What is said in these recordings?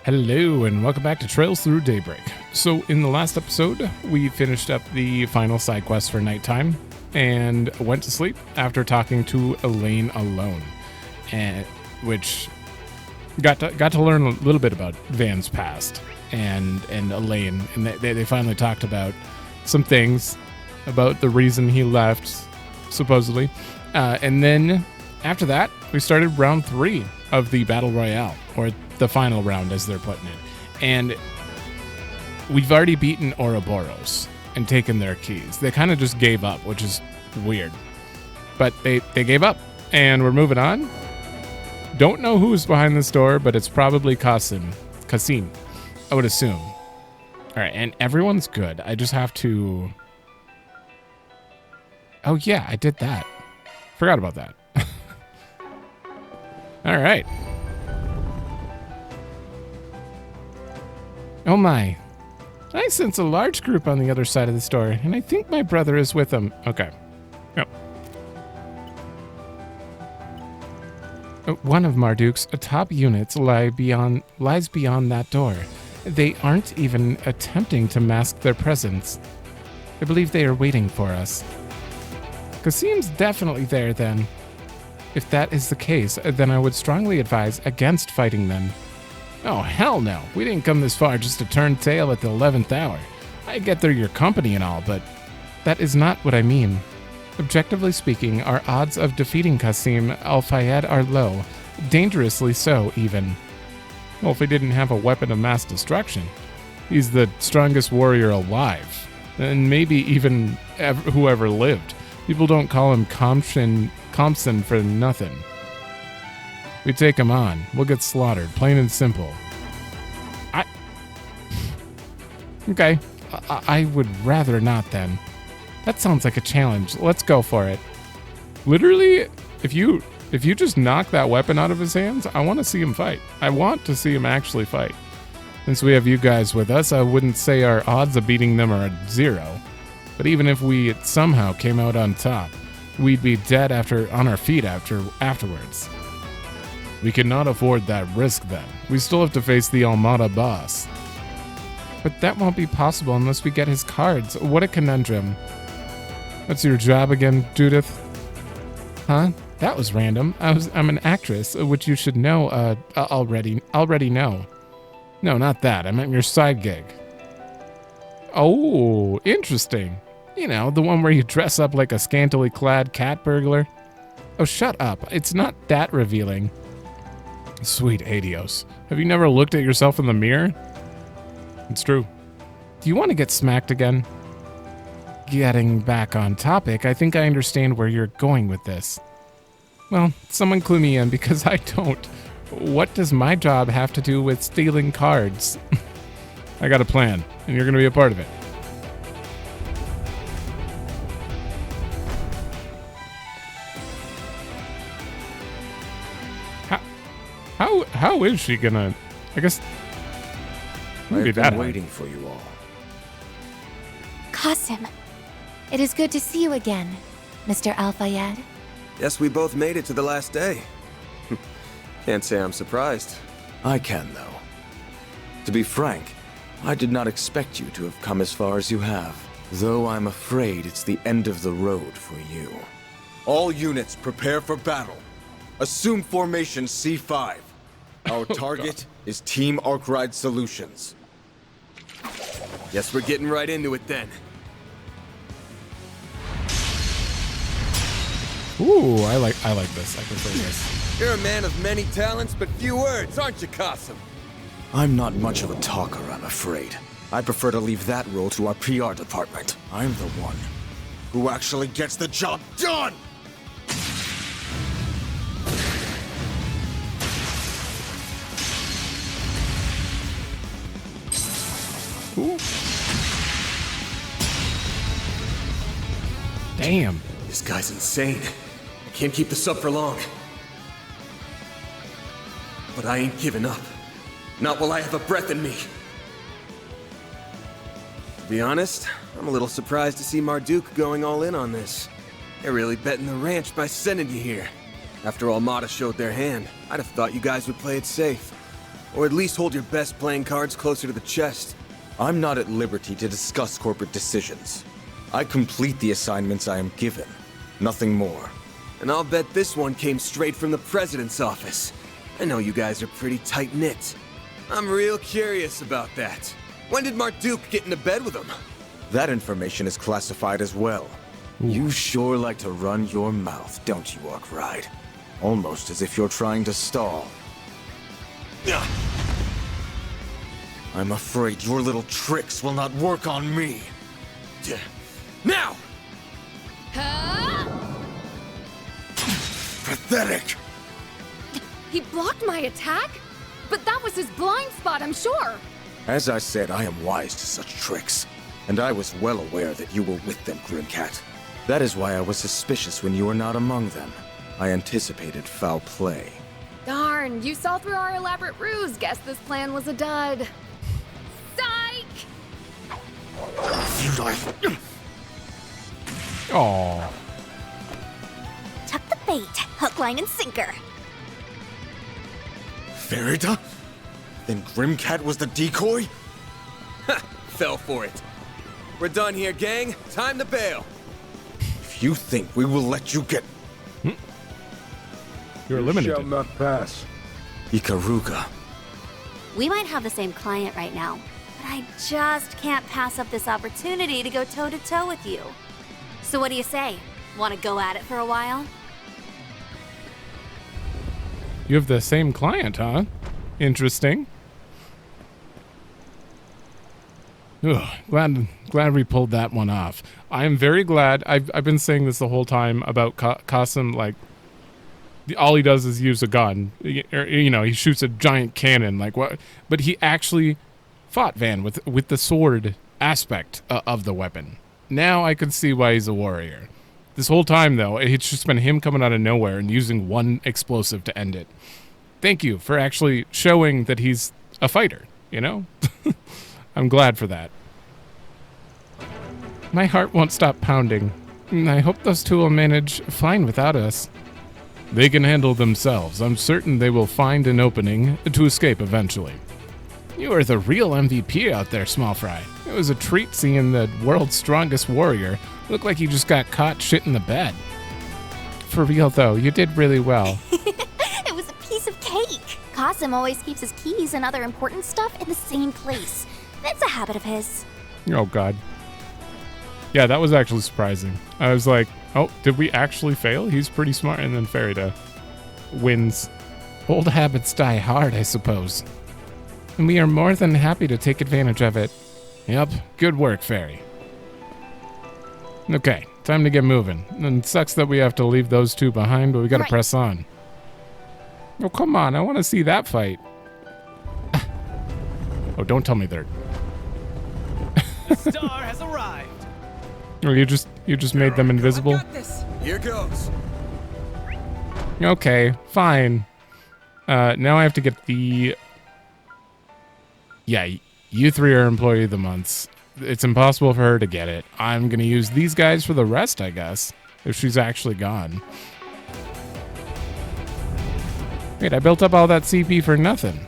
Hello and welcome back to Trails Through Daybreak. So in the last episode, we finished up the final side quest for nighttime and went to sleep after talking to Elaine alone, and which got to learn a little bit about Van's past and Elaine, and they finally talked about some things about the reason he left, supposedly, and then after that, we started round 3 of the Battle Royale, or the final round as they're putting it. And we've already beaten Ouroboros and taken their keys. They kind of just gave up, which is weird. But they gave up, and we're moving on. Don't know who's behind this door, but it's probably Qasim, I would assume. All right, and everyone's good. I just have to... Oh, yeah, I did that. Forgot about that. All right. Oh my. I sense a large group on the other side of this door, and I think my brother is with them. Okay. Yep. One of Marduk's top units lies beyond that door. They aren't even attempting to mask their presence. I believe they are waiting for us. Qasim's definitely there then. If that is the case, then I would strongly advise against fighting them. Oh, hell no. We didn't come this far just to turn tail at the 11th hour. I get they're your company and all, but that is not what I mean. Objectively speaking, our odds of defeating Qasim al-Fayed are low, dangerously so, even. Well, if he didn't have a weapon of mass destruction, he's the strongest warrior alive, and maybe even whoever lived. People don't call him Compson for nothing. We take him on. We'll get slaughtered, plain and simple. Okay. I would rather not then. That sounds like a challenge. Let's go for it. Literally, if you just knock that weapon out of his hands, I want to see him fight. I want to see him actually fight. Since we have you guys with us, I wouldn't say our odds of beating them are at 0. But even if we somehow came out on top, we'd be dead on our feet afterwards. We cannot afford that risk then. We still have to face the Almada boss. But that won't be possible unless we get his cards. What a conundrum. What's your job again, Judith? Huh? That was random. I'm an actress, which you should know already know. No, not that. I meant your side gig. Oh, interesting. You know, the one where you dress up like a scantily clad cat burglar. Oh, shut up. It's not that revealing. Sweet Adios. Have you never looked at yourself in the mirror? It's true. Do you want to get smacked again? Getting back on topic, I think I understand where you're going with this. Well, someone clue me in because I don't. What does my job have to do with stealing cards? I got a plan, and you're going to be a part of it. How is she gonna? I guess maybe that. I've been waiting for you all. Qasim, it is good to see you again, Mr. Al-Fayed. Yes, we both made it to the last day. Can't say I'm surprised. I can, though. To be frank, I did not expect you to have come as far as you have. Though I'm afraid it's the end of the road for you. All units prepare for battle. Assume formation C5. Our target is Team Arkride Solutions. Guess we're getting right into it then. Ooh, I like this. I prefer this. You're a man of many talents but few words, aren't you, Qasim? I'm not much of a talker, I'm afraid. I prefer to leave that role to our PR department. I'm the one Who actually gets the job done? Ooh. Damn. This guy's insane. I can't keep this up for long. But I ain't giving up. Not while I have a breath in me. To be honest, I'm a little surprised to see Marduk going all in on this. They're really betting the ranch by sending you here. After Almada showed their hand, I'd have thought you guys would play it safe. Or at least hold your best playing cards closer to the chest. I'm not at liberty to discuss corporate decisions. I complete the assignments I am given. Nothing more. And I'll bet this one came straight from the president's office. I know you guys are pretty tight-knit. I'm real curious about that. When did Marduk get into bed with him? That information is classified as well. You sure like to run your mouth, don't you, Arkride? Almost as if you're trying to stall. I'm afraid your little tricks will not work on me. Now! Pathetic! He blocked my attack? But that was his blind spot, I'm sure. As I said, I am wise to such tricks. And I was well aware that you were with them, Grimcat. That is why I was suspicious when you were not among them. I anticipated foul play. Darn, you saw through our elaborate ruse. Guess this plan was a dud. Psych! Aw. Tuck the bait. Hook, line, and sinker. Ferida? Then Grimcat was the decoy? Fell for it. We're done here, gang. Time to bail. If you think we will let you get You're limited. Shall not pass. Ikaruga, We might have the same client right now, but I just can't pass up this opportunity to go toe-to-toe with you. So what do you say? Want to go at it for a while? You have the same client, huh? Interesting. Ugh, glad we pulled that one off. I am very glad. I've been saying this the whole time about Qasim. Like, all he does is use a gun. You know, he shoots a giant cannon. Like what? But he actually fought Van with the sword aspect of the weapon. Now I can see why he's a warrior. This whole time, though, it's just been him coming out of nowhere and using one explosive to end it. Thank you for actually showing that he's a fighter, you know? I'm glad for that. My heart won't stop pounding. I hope those two will manage fine without us. They can handle themselves. I'm certain they will find an opening to escape eventually. You are the real MVP out there, Small Fry. It was a treat seeing the world's strongest warrior look like he just got caught shit in the bed. For real, though, you did really well. It was a piece of cake. Qasim always keeps his keys and other important stuff in the same place. That's a habit of his. Oh, God. Yeah, that was actually surprising. I was like, oh, did we actually fail? He's pretty smart. And then Ferida wins. Old habits die hard, I suppose. And we are more than happy to take advantage of it. Yep, good work, Fairy. Okay, time to get moving. And it sucks that we have to leave those two behind, but we gotta press on. Oh, come on, I want to see that fight. Oh, don't tell me they're... The star has arrived. Oh, you just made them invisible? Got this. Here goes. Okay, fine. Now I have to get the... Yeah, you three are Employee of the Months. It's impossible for her to get it. I'm going to use these guys for the rest, I guess, if she's actually gone. Wait, I built up all that CP for nothing.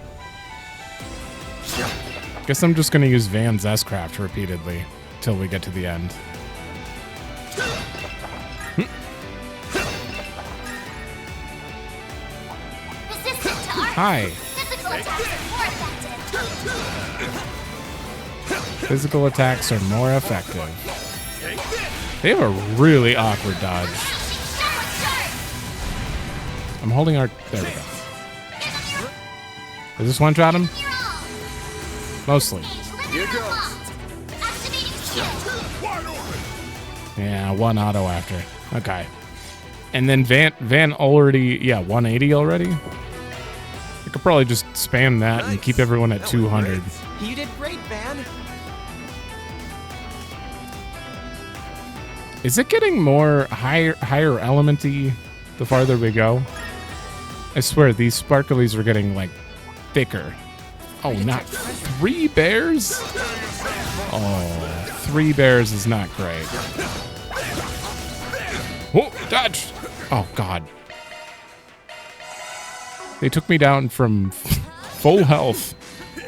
Guess I'm just going to use Van's S-Craft repeatedly till we get to the end. Hi. Physical attacks are more effective. They have a really awkward dodge. I'm holding our... There we go. Does this one-shot him? Mostly. Here goes. Yeah, one auto after. Okay. And then Van already... Yeah, 180 already? I could probably just spam that and keep everyone at 200. You did great, Van. Is it getting more higher elementy the farther we go? I swear, these sparklies are getting, like, thicker. Oh, not 3 bears? Oh, 3 bears is not great. Oh, dodge! Oh, God. They took me down from full health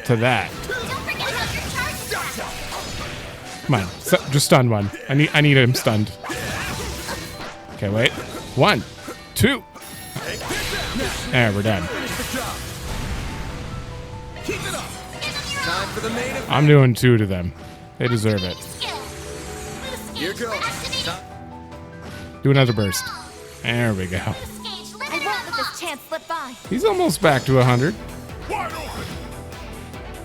to that. Don't forget about your charge. Come on, just stun one. I need him stunned. Okay, wait. 1, 2. There, we're done. Time for the main event. I'm doing 2 to them. They deserve it. Here goes. Do another burst. There we go. I won't let this chance slip by. He's almost back to 100. Wide open!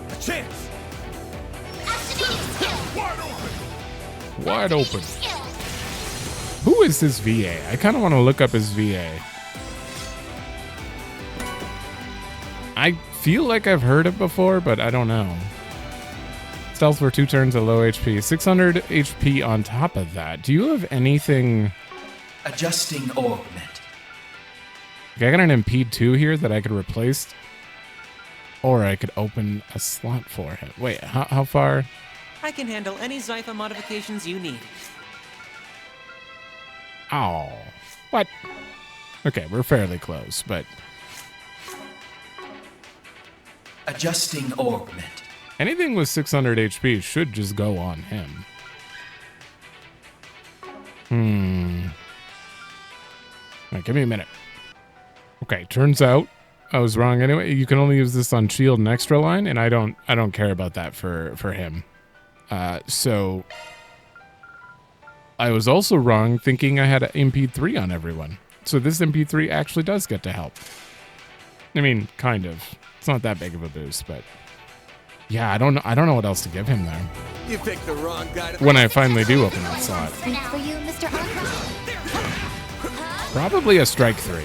A chance! Wide open. Who is this VA? I kind of want to look up his VA. I feel like I've heard it before, but I don't know. Stealth for 2 turns at low HP. 600 HP on top of that. Do you have anything... Adjusting augment. Okay, I got an impede 2 here that I could replace. Or I could open a slot for him. Wait, how far? I can handle any Zypha modifications you need. Oh. What? Okay, we're fairly close, but... Adjusting augment. anything with 600 HP should just go on him. Right, give me a minute. Okay, turns out I was wrong anyway. You can only use this on shield and extra line, and I don't care about that for him. So I was also wrong thinking I had an MP3 on everyone. So this MP3 actually does get to help. I mean, kind of. It's not that big of a boost, but yeah, I don't know what else to give him there. You picked the wrong guy to... When I finally do open that slot. Thanks for you, Mr. Arkride. Probably a strike 3.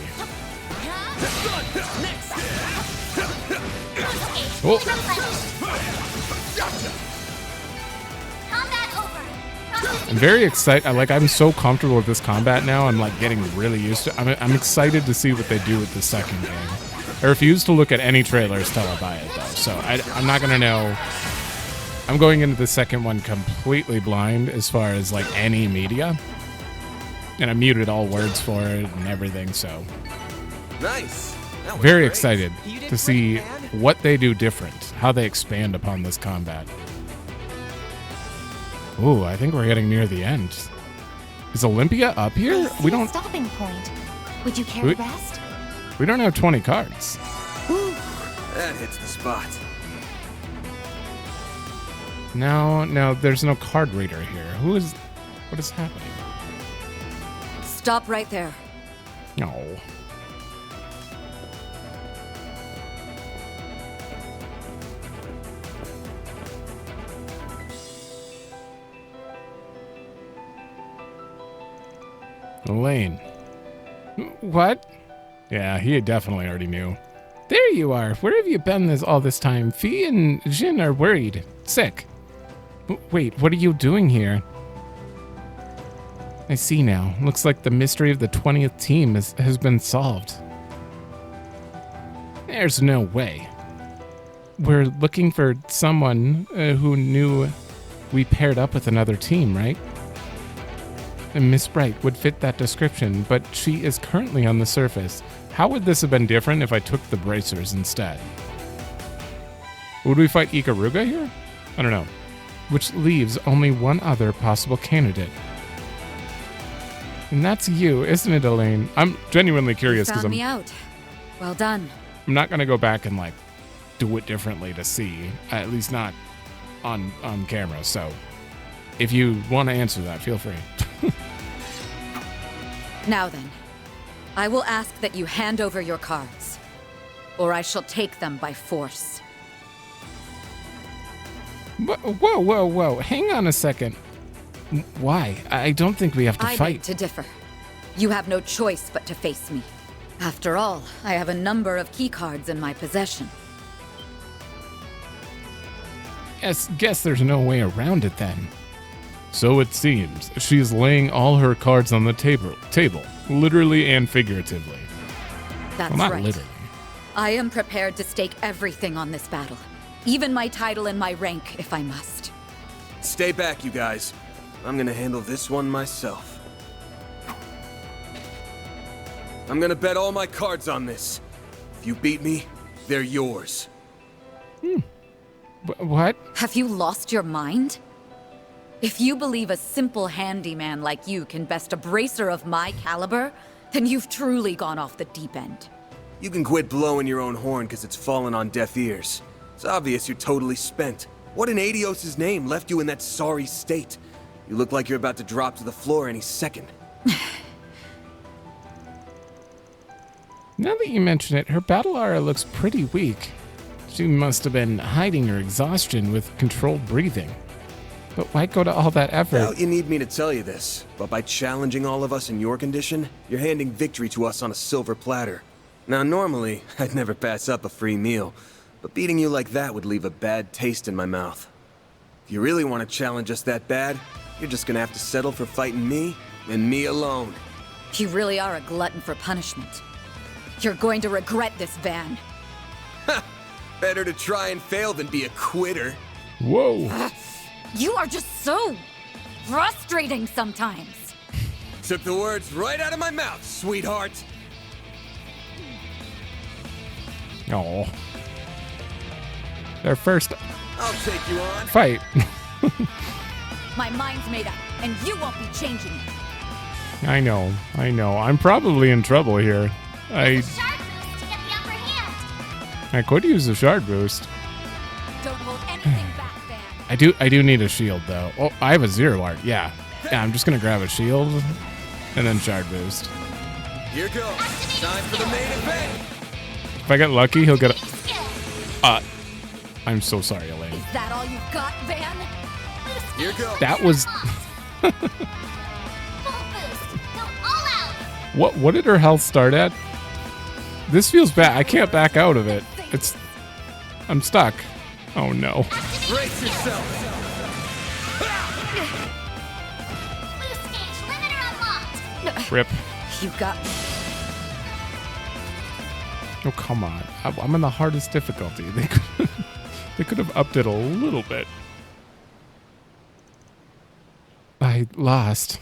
Oh. I'm very excited. I'm so comfortable with this combat now. I'm like getting really used to it. I'm excited to see what they do with the second game. I refuse to look at any trailers till I buy it though. So I'm not gonna know. I'm going into the second one completely blind as far as like any media. And I muted all words for it and everything, so. Nice. That was Very great. excited to see what they do different, how they expand upon this combat. Ooh, I think we're getting near the end. Is Olympia up here? We don't. Stopping point. Would you care We- to rest? We don't have 20 cards. That hits the spot. No, there's no card reader here. What is happening? Stop right there. No. Elaine. What? Yeah, he definitely already knew. There you are. Where have you been all this time? Fee and Jin are worried. Sick. Wait, what are you doing here? I see now. Looks like the mystery of the 20th team has been solved. There's no way. We're looking for someone who knew we paired up with another team, right? And Miss Bright would fit that description, but she is currently on the surface. How would this have been different if I took the bracers instead? Would we fight Ikaruga here? I don't know. Which leaves only one other possible candidate. And that's you, isn't it, Elaine? I'm genuinely curious because Found me out. Well done. I'm not going to go back and like do it differently to see, at least not on camera. So if you want to answer that, feel free. Now then, I will ask that you hand over your cards, or I shall take them by force. Whoa. Hang on a second. Why? I don't think we have to I fight. beg to differ. You have no choice but to face me. After all, I have a number of key cards in my possession. Guess there's no way around it then. So it seems. She is laying all her cards on the table, literally and figuratively. That's Well, not right. literally. I am prepared to stake everything on this battle, even my title and my rank if I must. Stay back, you guys. I'm gonna handle this one myself. I'm gonna bet all my cards on this. If you beat me, they're yours. What? Have you lost your mind? If you believe a simple handyman like you can best a bracer of my caliber, then you've truly gone off the deep end. You can quit blowing your own horn because it's fallen on deaf ears. It's obvious you're totally spent. What in Adios' name left you in that sorry state? You look like you're about to drop to the floor any second. Now that you mention it, her battle aura looks pretty weak. She must have been hiding her exhaustion with controlled breathing. But why go to all that effort? Well, you need me to tell you this, but by challenging all of us in your condition, you're handing victory to us on a silver platter. Now, normally, I'd never pass up a free meal, but beating you like that would leave a bad taste in my mouth. If you really want to challenge us that bad, you're just gonna have to settle for fighting me, and me alone. You really are a glutton for punishment. You're going to regret this ban. Ha! Better to try and fail than be a quitter. Whoa. You are just so frustrating sometimes. Took the words right out of my mouth, sweetheart. Oh. Their first I'll take you on. fight. My mind's made up, and you won't be changing it. I know. I'm probably in trouble here. Shard boost to get the upper hand. I could use a shard boost. Don't hold anything back, Van. I do need a shield though. Oh, I have a zero art. Yeah, I'm just gonna grab a shield and then shard boost. Here goes. Time for the main event. If I get lucky, he'll get a... I'm so sorry, Elaine. Is that all you've got, Van? Here goes. That was... Full boost. Go all out. What did her health start at? This feels bad. I can't back out of it. I'm stuck. Oh no. Brace yourself. Boost gauge limiter unlocked. Rip. You got me. Oh, come on. I'm in the hardest difficulty. They could have upped it a little bit. I lost.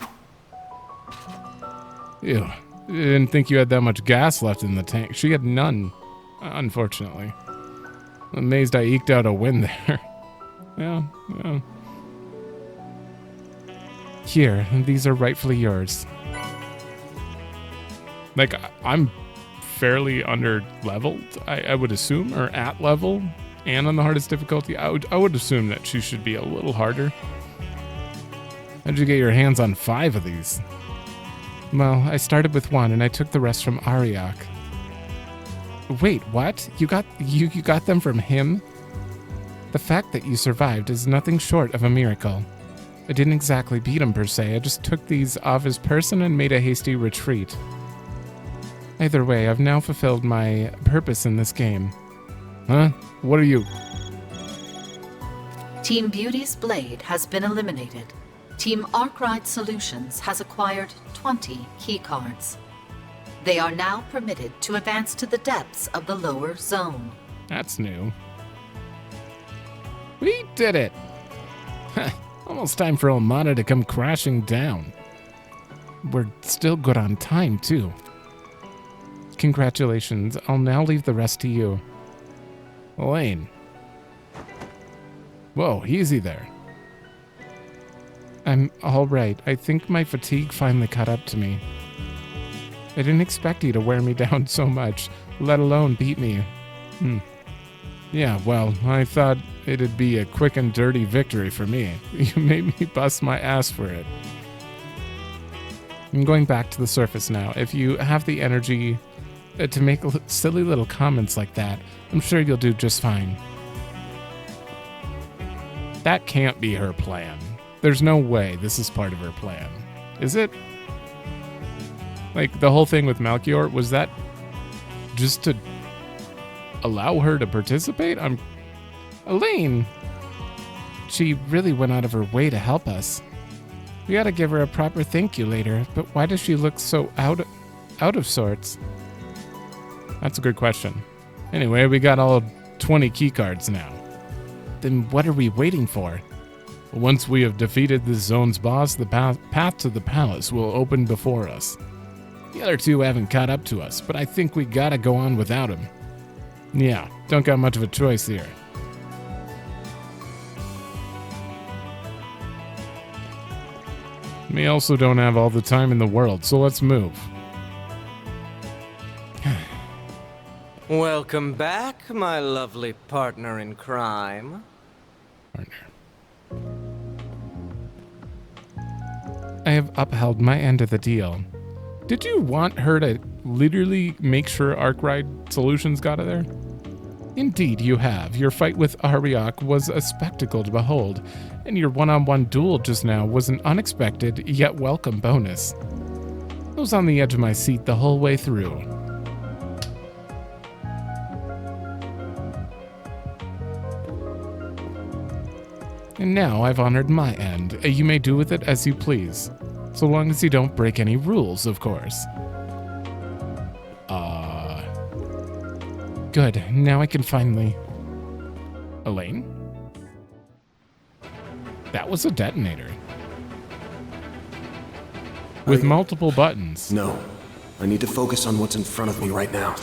Ew. Didn't think you had that much gas left in the tank. She had none, unfortunately. I'm amazed I eked out a win there. Yeah. Here, these are rightfully yours. Like, I'm fairly under leveled, I would assume, or at level, and on the hardest difficulty. I would assume that she should be a little harder. How'd you get your hands on 5 of these? Well, I started with 1 and I took the rest from Ariok. Wait, what? You got them from him? The fact that you survived is nothing short of a miracle. I didn't exactly beat him per se, I just took these off his person and made a hasty retreat. Either way, I've now fulfilled my purpose in this game. Huh? What are you? Team Beauty's blade has been eliminated. Team Arkride Solutions has acquired 20 keycards. They are now permitted to advance to the depths of the lower zone. That's new. We did it! Almost time for Omada to come crashing down. We're still good on time, too. Congratulations. I'll now leave the rest to you. Elaine. Whoa, easy there. I'm all right. I think my fatigue finally caught up to me. I didn't expect you to wear me down so much, let alone beat me. Yeah, well, I thought it'd be a quick and dirty victory for me. You made me bust my ass for it. I'm going back to the surface now. If you have the energy to make silly little comments like that, I'm sure you'll do just fine. That can't be her plan. There's no way this is part of her plan. Is it? Like, the whole thing with Melchior, was that just to allow her to participate? Elaine! She really went out of her way to help us. We gotta give her a proper thank you later, but why does she look so out of sorts? That's a good question. Anyway, we got all 20 keycards now. Then what are we waiting for? Once we have defeated this zone's boss, the path to the palace will open before us. The other two haven't caught up to us, but I think we gotta go on without him. Yeah, don't got much of a choice here. Me also don't have all the time in the world, so let's move. Welcome back, my lovely partner in crime. I have upheld my end of the deal. Did you want her to literally make sure Arkride Solutions got it there? Indeed, you have. Your fight with Ariok was a spectacle to behold, and your one-on-one duel just now was an unexpected yet welcome bonus. I was on the edge of my seat the whole way through. And now I've honored my end. You may do with it as you please. So long as you don't break any rules, of course. Good. Now I can finally... Elaine? That was a detonator. With multiple buttons. No. I need to focus on what's in front of me right now.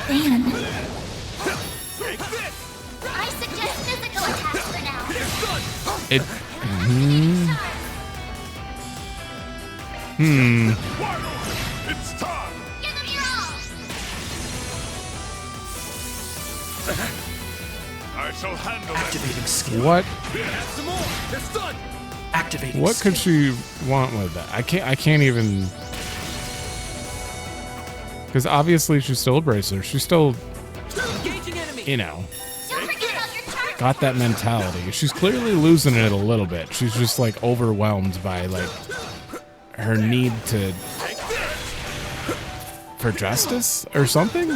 Dan. I suggest physical attacks for now. It... It's time! Give them your all. I shall handle Activating skill. What? Some more! It's done! Activating What could skill. she want with that? I can't even... Because obviously she's still a bracer. She's still, you know, Don't forget about your turn. got that mentality. She's clearly losing it a little bit. She's just like overwhelmed by like her need to... for justice or something?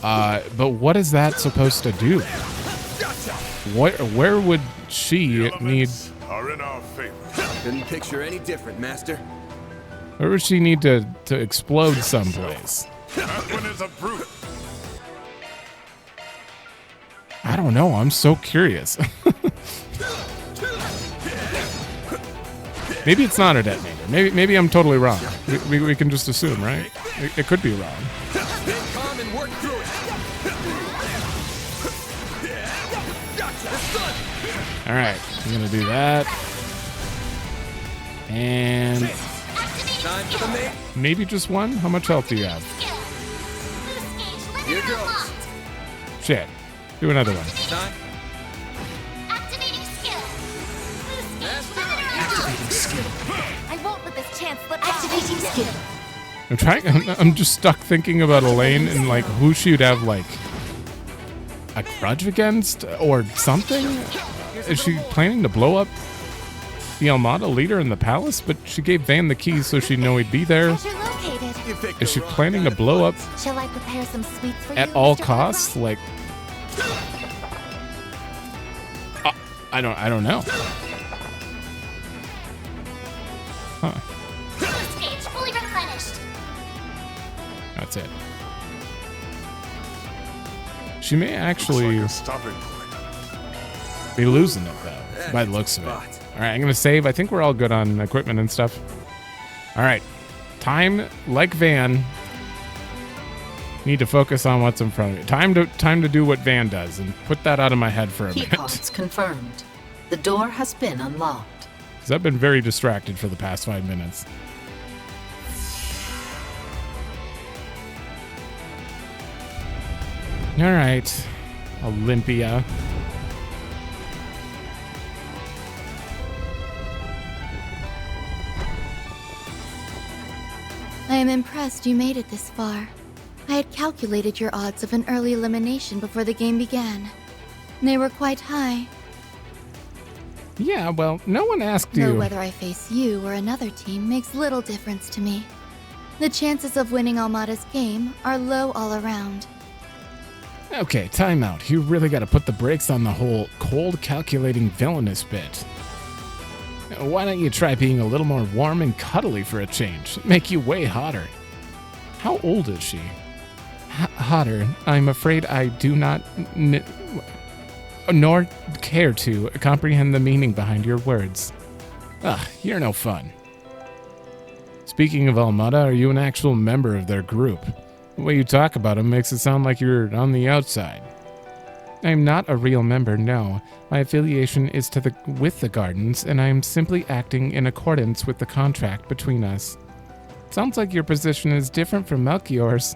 But what is that supposed to do? Where would she need... Are in our favor. Couldn't picture any different, Master. Where would she need to explode someplace? That one is a brute. I don't know. I'm so curious. Maybe it's not a detonator. Maybe I'm totally wrong. We can just assume, right? It could be wrong. Calm and work through it. All right, I'm gonna do that, and Time for the main. maybe just one. How much health do you have? Here goes. Shit. Do another one. Time. Activating skill. Activating skill. I won't let this chance slip. Activating skill. I'm trying. I'm just stuck thinking about Elaine and like who she'd have like a grudge against or something. Is she planning to blow up the Almada leader in the palace? But she gave Van the keys so she'd know he'd be there. Treasure located. Is she planning to blow up Shall I prepare some sweets for at you, all Mr. costs? Like, I don't know. Huh. Boost gauge fully replenished. That's it. She may actually Stopping point. be losing it though, by the looks of it. All right, I'm gonna save. I think we're all good on equipment and stuff. All right, time like Van. Need to focus on what's in front of you. Time to do what Van does and put that out of my head for a minute. Keycards confirmed. The door has been unlocked. Because I've been very distracted for the past 5 minutes. All right, Olympia. I am impressed you made it this far. I had calculated your odds of an early elimination before the game began. They were quite high. Yeah, well, no one asked Though you. whether I face you or another team makes little difference to me. The chances of winning Almada's game are low all around. Okay, time out. You really got to put the brakes on the whole cold, calculating, villainous bit. Why don't you try being a little more warm and cuddly for a change? Make you way hotter. How old is she? Hotter. I'm afraid I do not nor care to comprehend the meaning behind your words. Ugh, you're no fun. Speaking of Almada, are you an actual member of their group? The way you talk about them makes it sound like you're on the outside. I am not a real member, no. My affiliation is with the Gardens, and I am simply acting in accordance with the contract between us. Sounds like your position is different from Melchior's.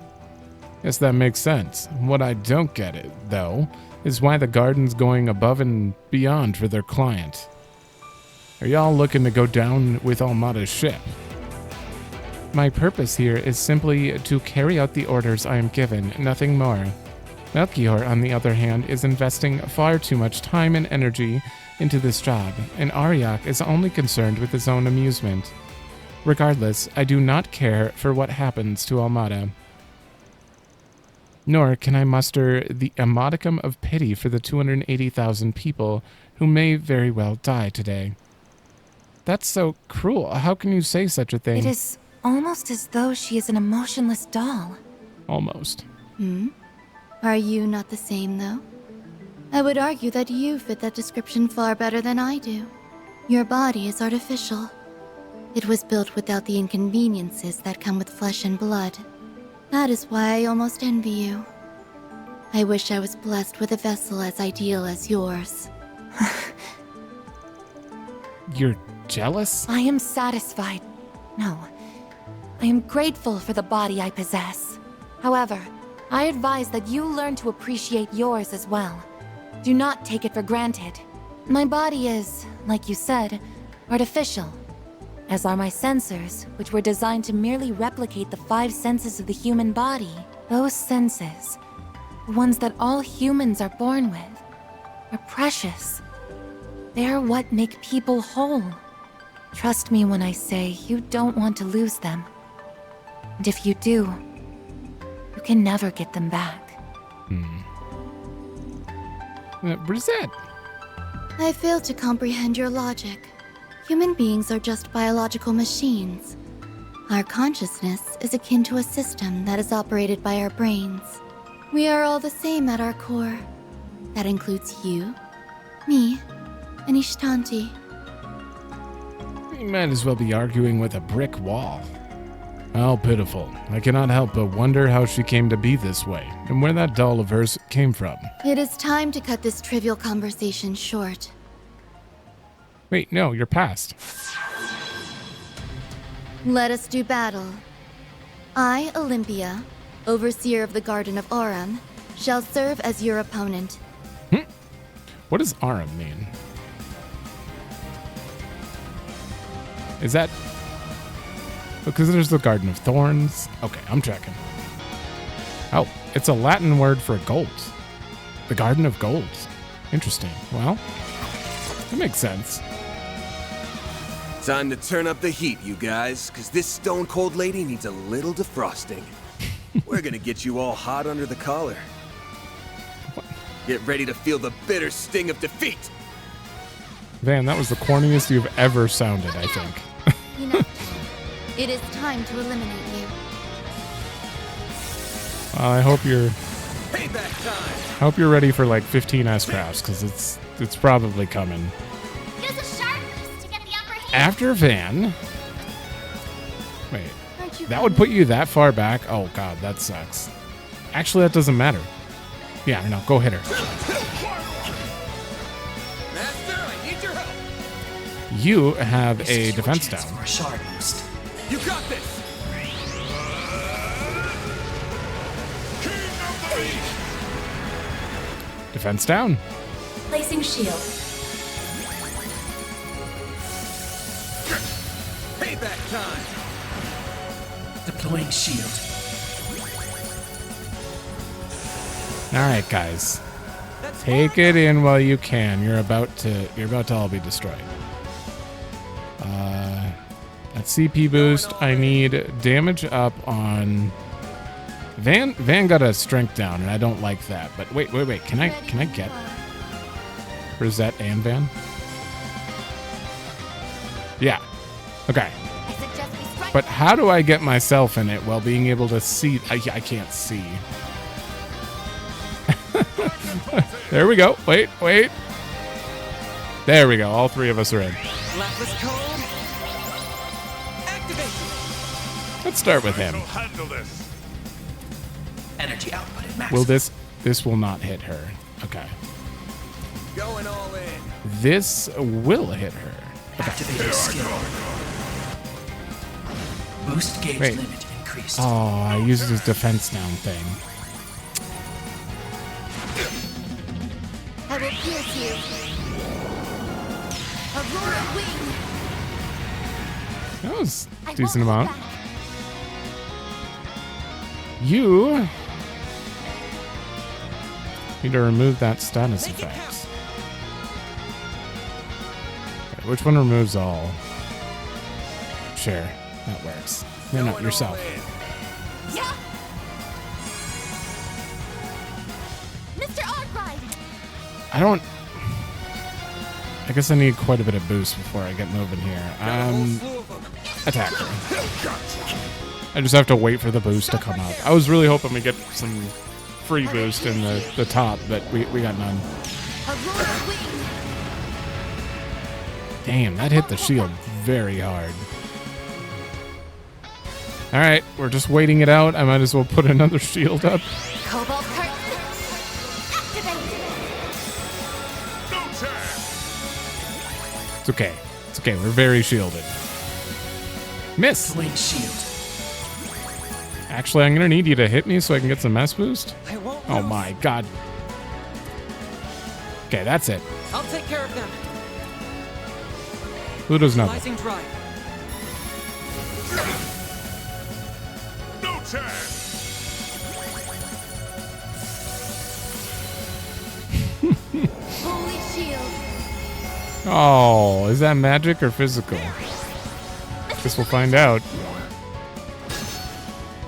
Yes, that makes sense. What I don't get it, though, is why the Garden's going above and beyond for their client. Are y'all looking to go down with Almada's ship? My purpose here is simply to carry out the orders I am given, nothing more. Melchior, on the other hand, is investing far too much time and energy into this job, and Ariak is only concerned with his own amusement. Regardless, I do not care for what happens to Almada. Nor can I muster a modicum of pity for the 280,000 people who may very well die today. That's so cruel. How can you say such a thing? It is almost as though she is an emotionless doll. Almost. Are you not the same, though? I would argue that you fit that description far better than I do. Your body is artificial. It was built without the inconveniences that come with flesh and blood. That is why I almost envy you. I wish I was blessed with a vessel as ideal as yours. You're jealous? I am satisfied. No. I am grateful for the body I possess. However, I advise that you learn to appreciate yours as well. Do not take it for granted. My body is, like you said, artificial. As are my sensors, which were designed to merely replicate the 5 senses of the human body. Those senses, the ones that all humans are born with, are precious. They are what make people whole. Trust me when I say you don't want to lose them. And if you do, you can never get them back. Brisette. I fail to comprehend your logic. Human beings are just biological machines. Our consciousness is akin to a system that is operated by our brains. We are all the same at our core. That includes you, me, and Ishtanti. You might as well be arguing with a brick wall. How pitiful. I cannot help but wonder how she came to be this way, and where that doll of hers came from. It is time to cut this trivial conversation short. Wait, no, you're past. Let us do battle. I, Olympia, overseer of the Garden of Aurum, shall serve as your opponent. What does Aurum mean? Is that... Because there's the Garden of Thorns. Okay, I'm checking. Oh, it's a Latin word for gold. The Garden of Gold. Interesting. Well, that makes sense. Time to turn up the heat, you guys, because this stone-cold lady needs a little defrosting. We're gonna get you all hot under the collar. Get ready to feel the bitter sting of defeat! Van, that was the corniest you've ever sounded, I think. It is time to eliminate you. I hope you're... Payback time! Hope you're ready for like 15 S-crafts, because it's probably coming. Use a sharp boost to get the upper hand. After Van... Wait, that would put you that far back? Oh god, that sucks. Actually, that doesn't matter. Yeah, no, go hit her. Master, I need your help! You have a This is your defense chance down. for a shard boost. You got this! Defense down. Placing shield. Payback time! Deploying shield. Alright, guys. Take it in while you can. You're about to all be destroyed. That CP boost, I need damage up on Van got a strength down, and I don't like that. But wait, can I get Rosette and Van? Yeah. Okay. But how do I get myself in it while being able to see? I can't see. There we go. Wait. There we go. All 3 of us are in. Lapis code. Activate. Let's start with him. Energy output at max. Will this will not hit her. Okay. Going all in. This will hit her. Activating skill. Boost gauge Wait. limit increased. Oh, I used his defense down thing. I will pierce you. Aurora wing. That was I a decent won't amount. hold back. You need to remove that status effect. Okay, which one removes all? Sure, that works. You're not yourself. Yeah. Mr. Arkride. I guess I need quite a bit of boost before I get moving here. Attack her. I just have to wait for the boost to come up. I was really hoping we get some free boost in the top, but we got none. Aurora wing. Damn, that hit the shield very hard. Alright, we're just waiting it out. I might as well put another shield up. Cobalt curtain. Activate. It's okay. It's okay. We're very shielded. Miss. Blade shield. Actually, I'm gonna need you to hit me so I can get some mess boost. Oh my god. Okay, that's it. I'll take care of them. Pluto's nothing. Rising drive. No chance! Holy shield. Oh, is that magic or physical? Guess we'll find out.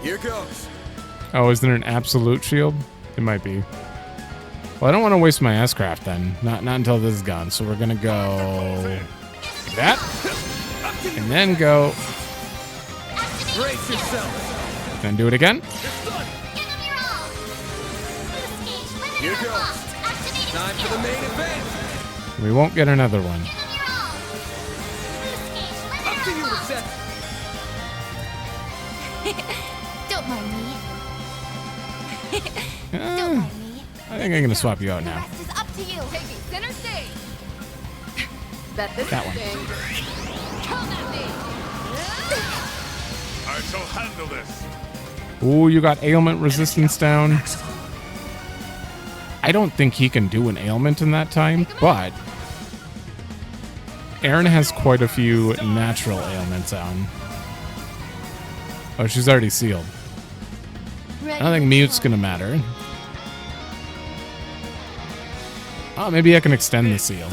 Here goes. Oh, isn't it an absolute shield? It might be. Well, I don't want to waste my S-craft then. Not until this is gone. So we're gonna go like that, and then go. Brace yourself. Then do it again. Here goes. Time for the main event. We won't get another one. Up to you, Reset. Don't mind me. Uh, Don't mind me. I think I'm gonna swap you out The now. rest is up to you. Taking center stage. Bet this That one. thing. Come at me. I shall handle this. Ooh, you got ailment resistance down. I don't think he can do an ailment in that time, but Aaron has quite a few natural ailments on. Oh, she's already sealed. I don't think mute's gonna matter. Oh, maybe I can extend the seal.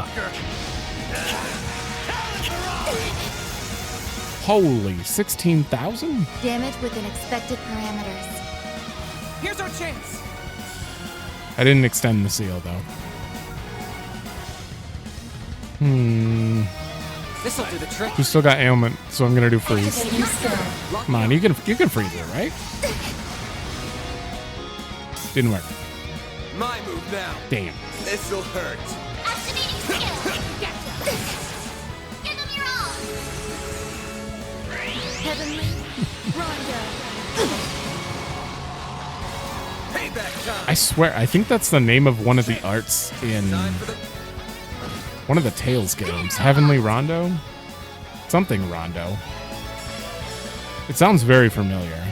Holy, 16,000? Damage within expected parameters. Here's our chance. I didn't extend the seal though. This'll do the trick. We still got ailment, so I'm gonna do freeze. Activating skill. Come on, you can freeze it, right? Didn't work. My move now. Damn. This'll hurt. Activating skill. Gotcha. Give them your all. Heavenly Rondo. Payback time. I swear, I think that's the name of one of the arts in Time for the one of the Tales games. Heavenly Rondo? Something Rondo. It sounds very familiar.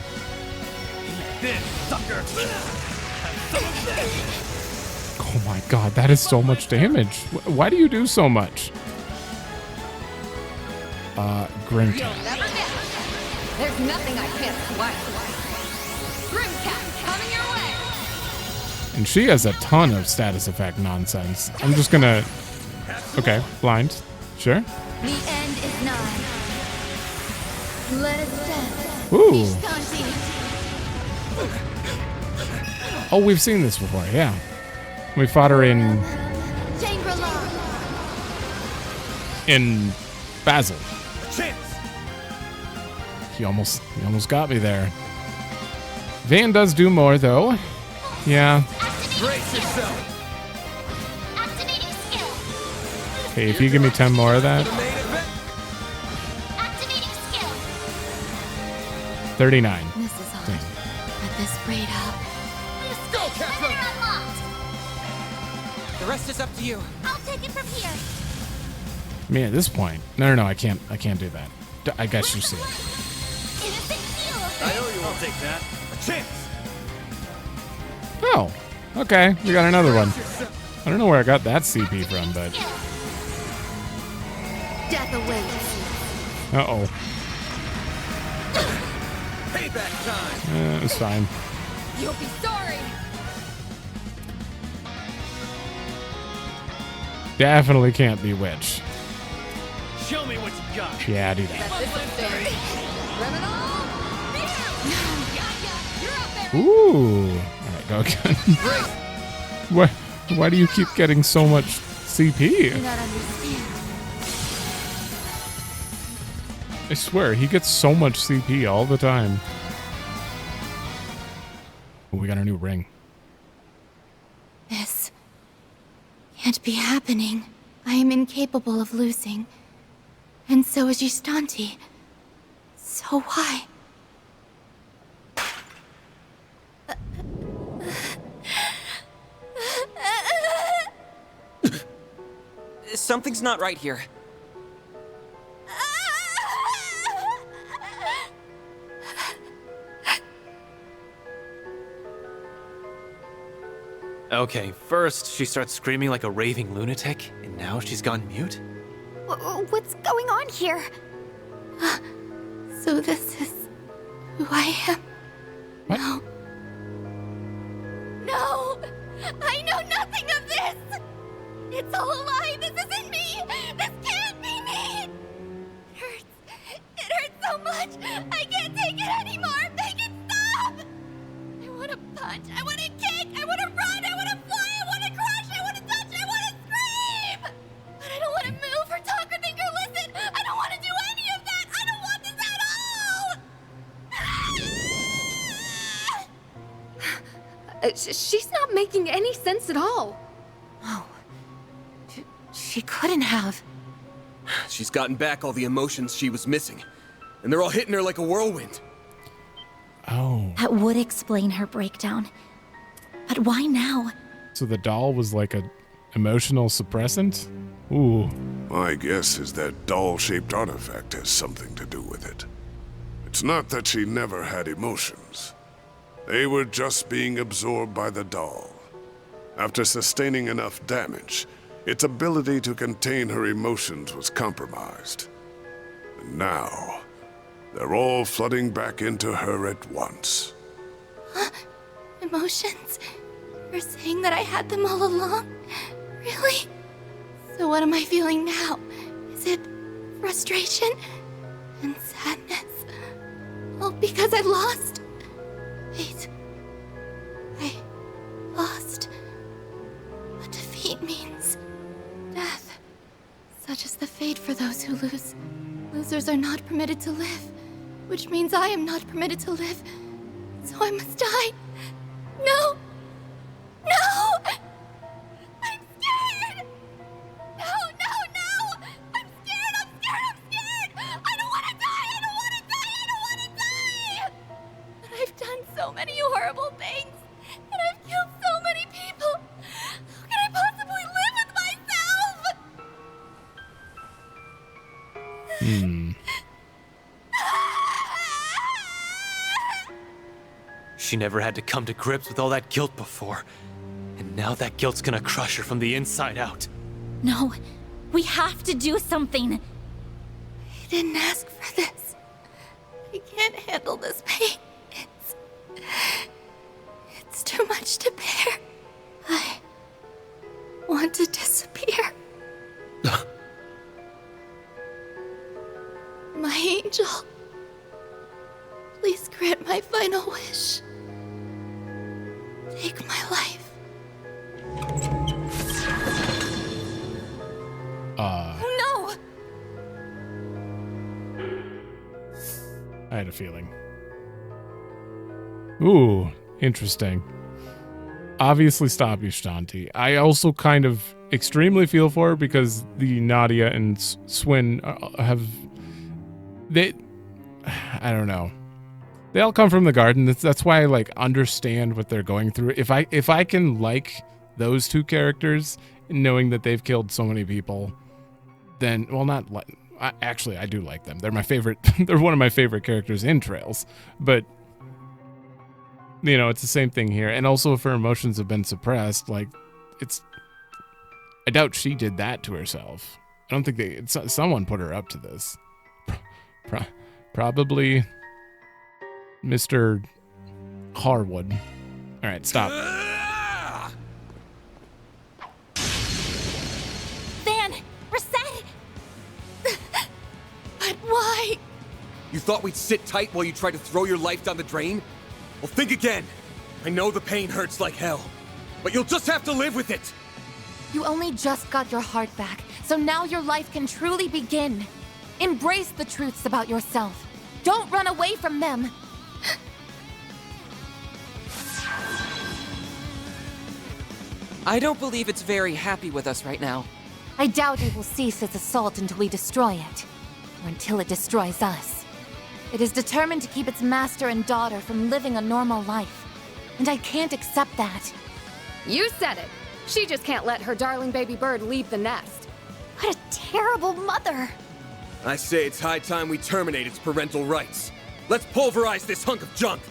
This sucker. Oh my god, that is so much damage. Why do you do so much? Grimcat. Never get. There's nothing I can't swipe. Grimcat coming your way. And she has a ton of status effect nonsense. I'm just gonna... Okay, blind. Sure. The end is nigh. Let us stand. Ooh. Ishtanti. Oh, we've seen this before, yeah. We fought her in Basel. chance. He almost got me there. Van does do more though. Yeah. Brace yourself. Activating skill. Okay, if you give me 10 more of that. The main event. Activating skill. 39. This is odd. At this rate up. Go, Capra. The rest is up to you. I'll take it from here. I mean, at this point, no, I can't do that. I guess you see it. Innocent field. I know you won't take that. A chance. Oh, okay. We got another one. I don't know where I got that CP from, but... Death awaits. Uh-oh. Payback time. It's fine. You'll be sorry. Definitely can't be Witch. Show me what you got. Yeah, do that. This is fair. Criminal! Ooh. Alright, go again. Why do you keep getting so much CP? Do not understand. I swear, he gets so much CP all the time. Oh, we got our new ring. This can't be happening. I am incapable of losing. And so is Gistanti. So why? Something's not right here. Okay, first she starts screaming like a raving lunatic, and now she's gone mute? What's going on here? So this is who I am? What? No. No! I know nothing of this! It's all a lie! This isn't me! This can't be me! It hurts. It hurts so much! I can't take it anymore! Make it stop! I want to punch! I want to kick! I want to run! I want to fly! I want to crush! I want to touch! I want to scream! But I don't want to move or talk or think or listen! I don't want to do any of that! I don't want this at all! She's not making any sense at all. No. She couldn't have. She's gotten back all the emotions she was missing, and they're all hitting her like a whirlwind. Oh. That would explain her breakdown. But why now? So the doll was like a emotional suppressant? Ooh. My guess is that doll-shaped artifact has something to do with it. It's not that she never had emotions. They were just being absorbed by the doll. After sustaining enough damage, its ability to contain her emotions was compromised. And now, they're all flooding back into her at once. Emotions? You're saying that I had them all along? Really? So what am I feeling now? Is it frustration and sadness? All because I lost? Wait. I lost. But defeat means death. Such is the fate for those who lose. Losers are not permitted to live, which means I am not permitted to live. So I must die. No! No! I'm scared! No! I'm scared! I don't want to die! I don't want to die! But I've done so many horrible things, and I've killed so many people. How can I possibly live with myself? She never had to come to grips with all that guilt before. And now that guilt's gonna crush her from the inside out. No, we have to do something. I didn't ask for this. I can't handle this pain. It's too much to bear. I want to disappear. My angel, please grant my final wish. Take my life. No! I had a feeling. Ooh, interesting. Obviously stop Yushtanti. I also kind of extremely feel for her because the Nadia and Swin have... I don't know. They all come from the garden. That's why I like understand what they're going through. If I can like those two characters, knowing that they've killed so many people, then, well, not like, actually, I do like them. They're my favorite. They're one of my favorite characters in Trails, but you know, it's the same thing here. And also, if her emotions have been suppressed, like, I doubt she did that to herself. I don't think someone put her up to this. Probably Mr. Harwood. All right, stop. Van, Reset! But why? You thought we'd sit tight while you tried to throw your life down the drain? Well, think again. I know the pain hurts like hell, but you'll just have to live with it. You only just got your heart back, so now your life can truly begin. Embrace the truths about yourself. Don't run away from them. I don't believe it's very happy with us right now. I doubt it will cease its assault until we destroy it, or until it destroys us. It is determined to keep its master and daughter from living a normal life, and I can't accept that. You said it. She just can't let her darling baby bird leave the nest. What a terrible mother! I say it's high time we terminate its parental rights. Let's pulverize this hunk of junk.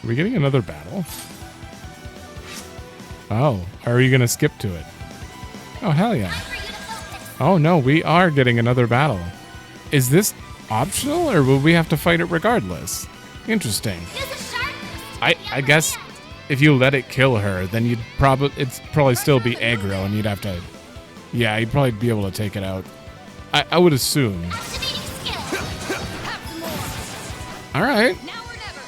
Are we getting another battle? Oh, are you gonna skip to it? Oh, hell yeah. Oh no, we are getting another battle. Is this optional, or will we have to fight it regardless? Interesting. I guess if you let it kill her, then it'd probably still be aggro, and you'd have to, yeah, you'd probably be able to take it out. I would assume. All right.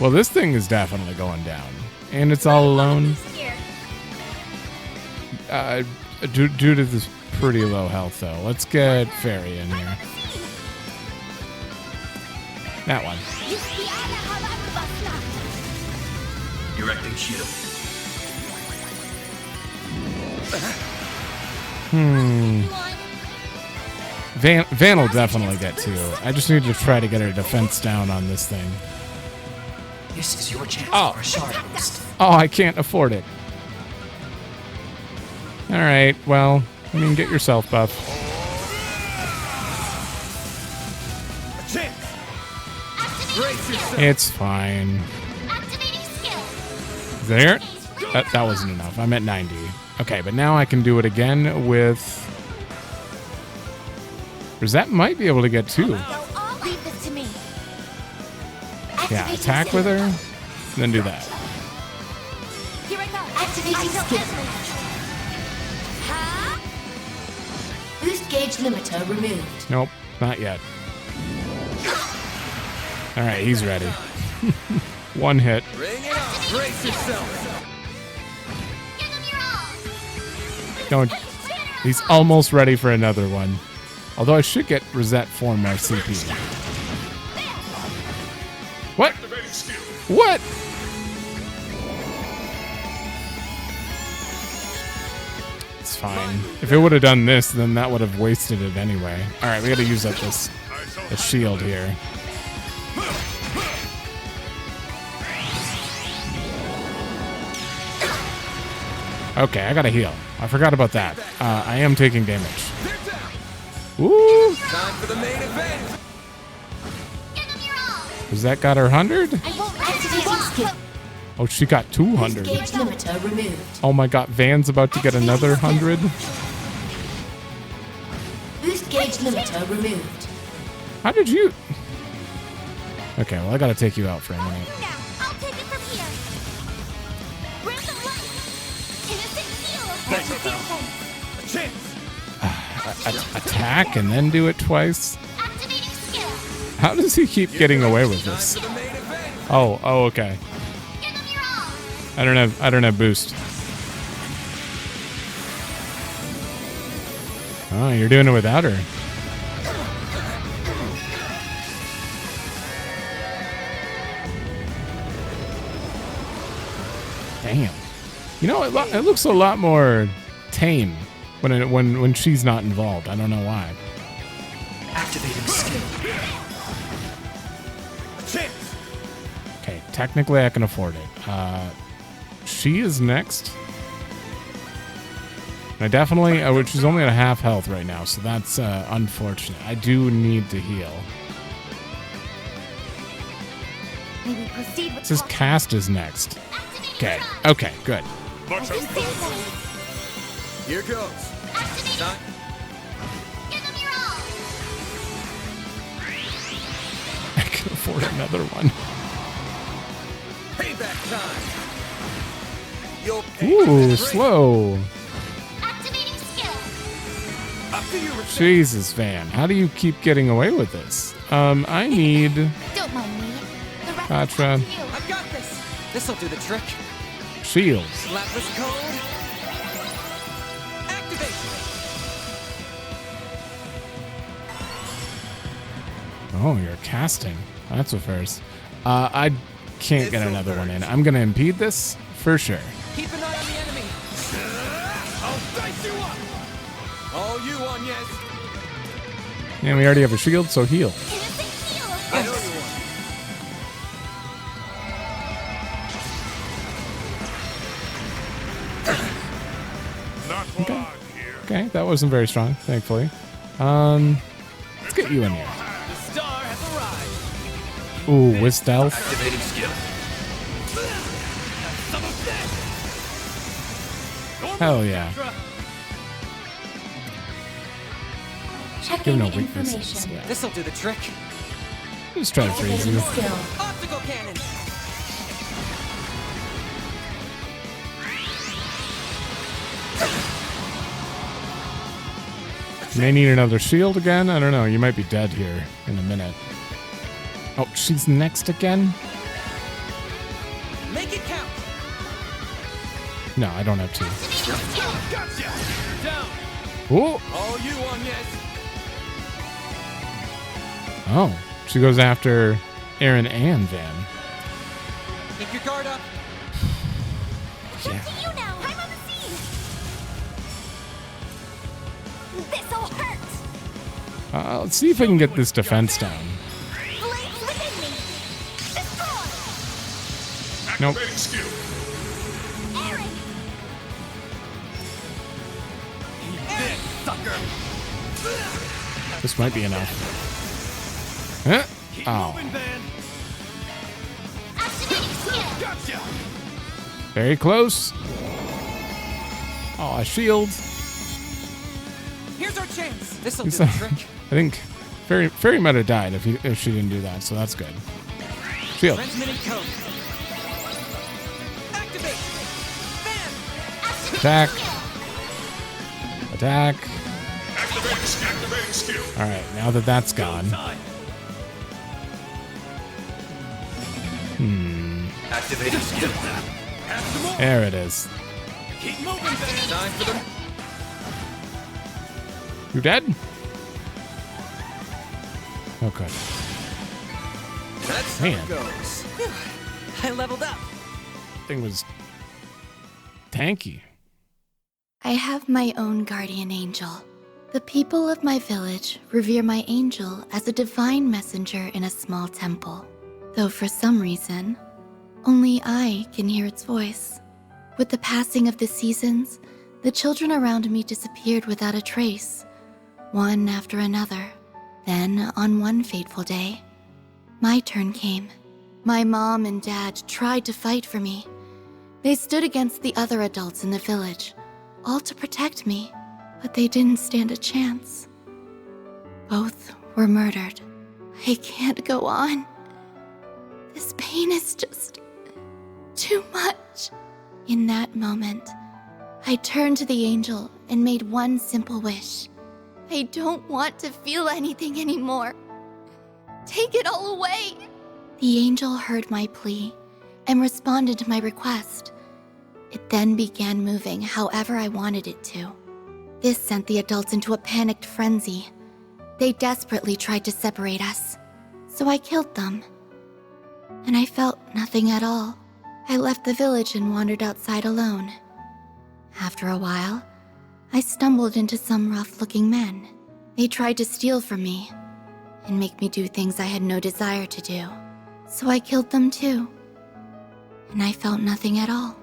Well, this thing is definitely going down, and it's all alone. Due to this pretty low health, though. Let's get Fairy in here. That one. Erecting shield. Van will definitely get two. I just need to try to get her defense down on this thing. This is your chance for a shard boost. Oh, I can't afford it. All right, well, I mean, get yourself buff. It's fine. There? That wasn't enough. I'm at 90. Okay, but now I can do it again with... Rosette might be able to get two. Leave this to me. Yeah, attack with her, then do that. Here I go. Activating skill. Boost gauge limiter removed. Nope, not yet. All right, he's ready. One hit. Bring it on. Brace yourself. Don't. He's almost ready for another one. Although I should get Rosette for my CP. What? What? It's fine. If it would have done this, then that would have wasted it anyway. All right, we got to use up this shield here. Okay, I got to heal. I forgot about that. I am taking damage. Ooh. Time for the main event. Has that got her 100? Oh, she got 200. Oh my god, Van's about to get another 100. Boost gauge limiter removed. How did you... Okay, well, I gotta take you out for a minute. I'll take it from here. Attack and then do it twice? How does he keep getting away with this? Oh, okay. I don't have boost. Oh, you're doing it without her. Damn. You know, it looks a lot more tame when she's not involved. I don't know why. Activating skill. Okay, technically I can afford it. She is next. I definitely, she's only at a half health right now, so that's unfortunate. I do need to heal. Maybe proceed with This cast is next. Okay, okay, good. Here goes. I can afford another one. Payback time. You'll Ooh, slow. Activating skill. Up to you, Jesus, Van. How do you keep getting away with this? I need... Don't mind me. The rest Patra. is up to you. I've got this. This'll do the trick. Shields. Lapis code. Activate. Oh, you're casting. That's a first. I can't get another one in. I'm going to impede this for sure. Keep an eye on the enemy. I'll dice you up. All you on, yes. And we already have a shield, so heal. I know you want. Okay. Okay, that wasn't very strong, thankfully. Let's get you in here. The star has arrived. Ooh, with stealth. Activating skill. Hell yeah. Checking no the weaknesses. information. Yeah. This'll do the trick. Just try to freeze you. Optical cannon. May need another shield again. I don't know. You might be dead here in a minute. Oh, she's next again? Make it count. No, I don't have to. Gotcha. Down. Ooh. All you on, yes. Oh, she goes after Aaron and Van. Keep your guard up. Yeah. To you now. I'm on the scene. This'll hurt. Let's see if I can get this defense down. Blades within me. Destroy. Nope. Aaron. This sucker. This might be enough. Huh? Oh, Activating skill. Gotcha. very close. Oh, a shield. Here's our chance. This'll do So, the trick. I think Fairy might have died if she didn't do that, so that's good. Shield. Transmitting code. Activate. Bam. Attack. Attack. Activating skill. All right, now that that's gone. Activating skill. There it is. Keep moving, man. Time for them. You dead? Oh, good. That's how Man. it goes. I leveled up. Thing was tanky. I have my own guardian angel. The people of my village revere my angel as a divine messenger in a small temple, though for some reason, only I can hear its voice. With the passing of the seasons, the children around me disappeared without a trace, one after another. Then, on one fateful day, my turn came. My mom and dad tried to fight for me. They stood against the other adults in the village, all to protect me, but they didn't stand a chance. Both were murdered. I can't go on. This pain is just too much. In that moment, I turned to the angel and made one simple wish. I don't want to feel anything anymore. Take it all away. The angel heard my plea and responded to my request. It then began moving however I wanted it to. This sent the adults into a panicked frenzy. They desperately tried to separate us, so I killed them. And I felt nothing at all. I left the village and wandered outside alone. After a while, I stumbled into some rough-looking men. They tried to steal from me and make me do things I had no desire to do. So I killed them too. And I felt nothing at all.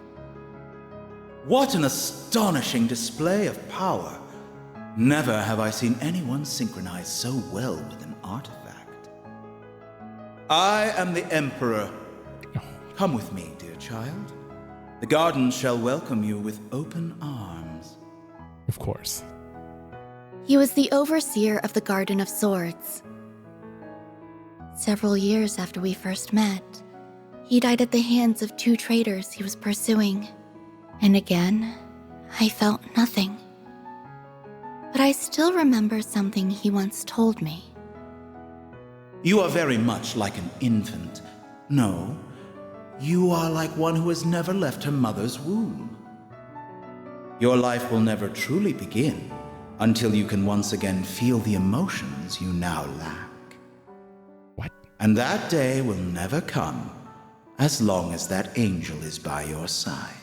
What an astonishing display of power. Never have I seen anyone synchronize so well with an artifact. I am the Emperor. Come with me, dear child. The garden shall welcome you with open arms. Of course. He was the overseer of the Garden of Swords. Several years after we first met, he died at the hands of 2 traitors he was pursuing. And again, I felt nothing. But I still remember something he once told me. You are very much like an infant. No, you are like one who has never left her mother's womb. Your life will never truly begin until you can once again feel the emotions you now lack. What? And that day will never come as long as that angel is by your side.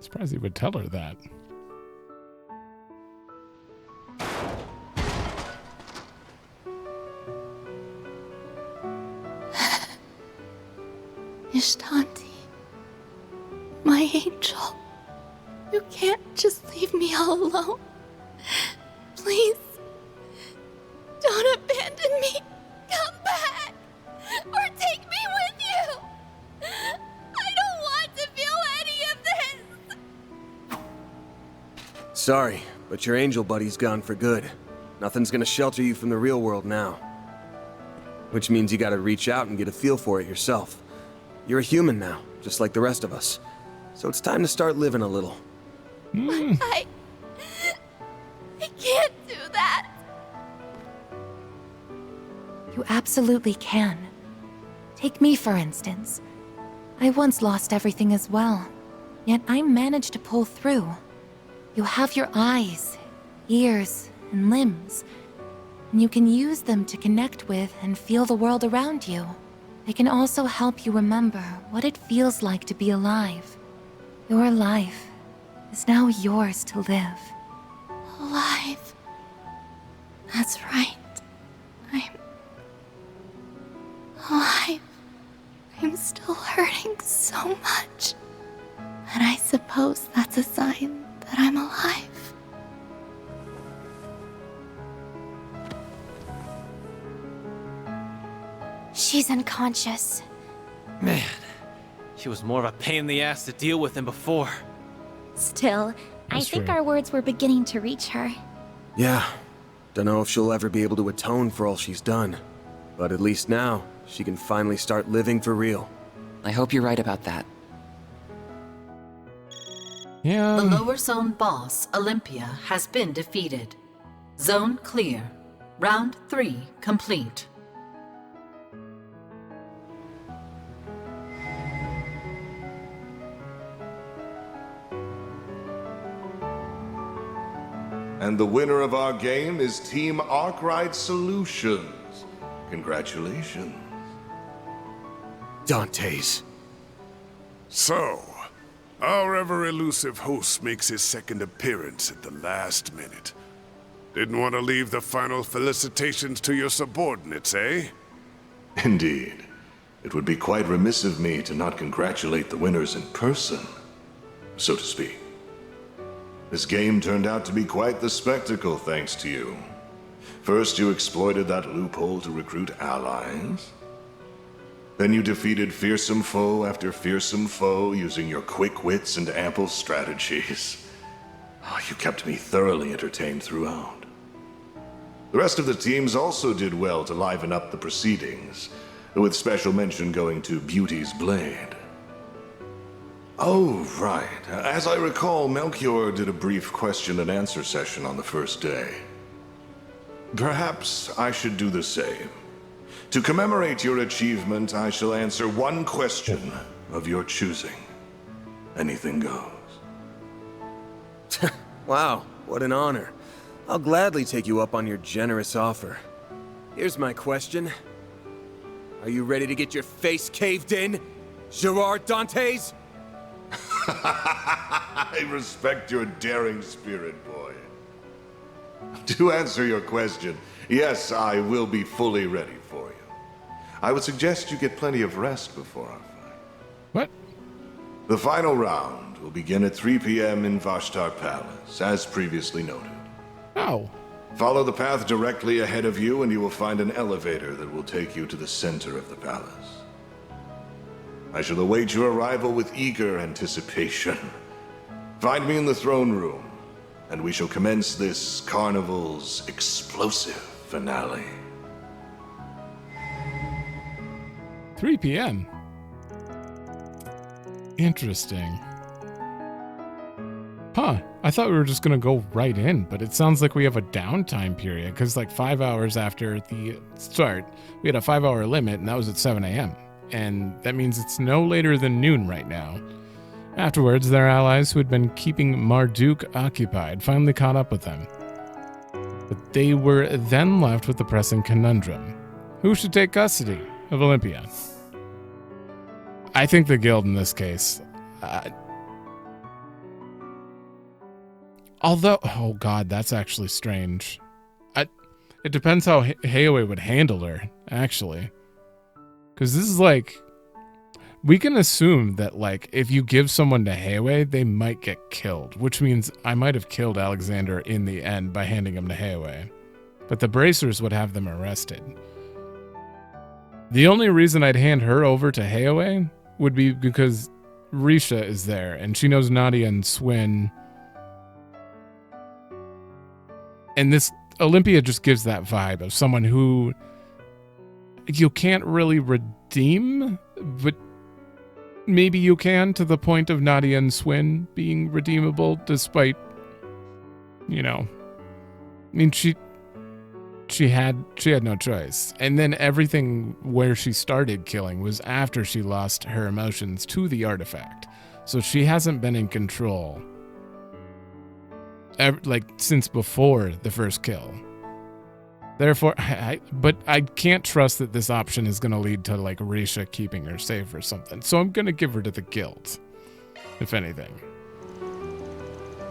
Surprised he would tell her that. Ishtanti, my angel, you can't just leave me all alone. Please, don't abandon me. Come back, or take me with you. I don't want to feel any of this. Sorry, but your angel buddy's gone for good. Nothing's gonna shelter you from the real world now. Which means you gotta reach out and get a feel for it yourself. You're a human now, just like the rest of us. So it's time to start living a little. But I can't do that. You absolutely can. Take me, for instance. I once lost everything as well, yet I managed to pull through. You have your eyes, ears, and limbs, and you can use them to connect with and feel the world around you. They can also help you remember what it feels like to be alive. Your life is now yours to live. Alive. That's right. I'm alive. I'm still hurting so much. And I suppose that's a sign that I'm alive. She's unconscious. Man, she was more of a pain in the ass to deal with than before. Still, I That's think true. our words were beginning to reach her. Yeah, don't know if she'll ever be able to atone for all she's done. But at least now, she can finally start living for real. I hope you're right about that. Yeah. The lower zone boss, Olympia, has been defeated. Zone clear. Round 3 complete. And the winner of our game is Team Arkride Solutions. Congratulations. Dante's. So, our ever-elusive host makes his second appearance at the last minute. Didn't want to leave the final felicitations to your subordinates, eh? Indeed. It would be quite remiss of me to not congratulate the winners in person, so to speak. This game turned out to be quite the spectacle, thanks to you. First, you exploited that loophole to recruit allies. Then you defeated fearsome foe after fearsome foe using your quick wits and ample strategies. Oh, you kept me thoroughly entertained throughout. The rest of the teams also did well to liven up the proceedings, with special mention going to Beauty's Blade. Oh, right. As I recall, Melchior did a brief question and answer session on the first day. Perhaps I should do the same. To commemorate your achievement, I shall answer one question of your choosing. Anything goes. Wow, what an honor. I'll gladly take you up on your generous offer. Here's my question. Are you ready to get your face caved in, Gerard Dantes? I respect your daring spirit, boy. To answer your question, yes, I will be fully ready for you. I would suggest you get plenty of rest before our fight. What? The final round will begin at 3 p.m. in Vashtar Palace, as previously noted. Oh. Follow the path directly ahead of you and you will find an elevator that will take you to the center of the palace. I shall await your arrival with eager anticipation. Find me in the throne room, and we shall commence this carnival's explosive finale. 3 p.m. Interesting. Huh. I thought we were just going to go right in, but it sounds like we have a downtime period, because like 5 hours after the start, we had a 5-hour limit, and that was at 7 a.m. And that means it's no later than noon right now. Afterwards, their allies who had been keeping Marduk occupied finally caught up with them. But they were then left with the pressing conundrum. Who should take custody of Olympia? I think the guild in this case. Although, oh god, that's actually strange. It depends how Haoe would handle her, actually. Because this is like, we can assume that like, if you give someone to Haoe, they might get killed, which means I might have killed Alexander in the end by handing him to Haoe. But the bracers would have them arrested. The only reason I'd hand her over to Haoe would be because Risha is there, and she knows Nadia and Swin. And this Olympia just gives that vibe of someone who you can't really redeem, but maybe you can, to the point of Nadia and Swin being redeemable, despite, you know, I mean, she had no choice. And then everything where she started killing was after she lost her emotions to the artifact. So she hasn't been in control like since before the first kill. Therefore, but I can't trust that this option is going to lead to like Risha keeping her safe or something. So I'm going to give her to the guild, if anything.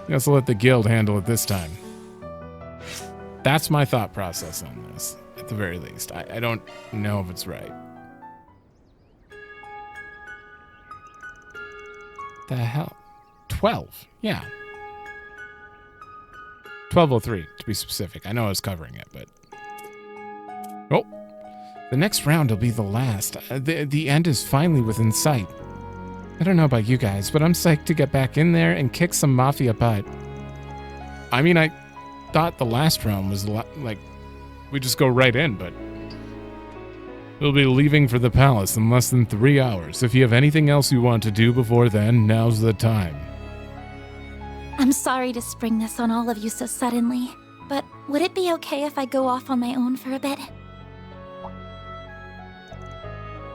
I guess I'll let the guild handle it this time. That's my thought process on this, at the very least. I don't know if it's right. The hell? 12. Yeah. 12:03, to be specific. I know I was covering it, but... Oh. The next round will be the last. The end is finally within sight. I don't know about you guys, but I'm psyched to get back in there and kick some mafia butt. I mean, I thought the last round was like... we just go right in, but... we'll be leaving for the palace in less than 3 hours. If you have anything else you want to do before then, now's the time. I'm sorry to spring this on all of you so suddenly, but would it be okay if I go off on my own for a bit?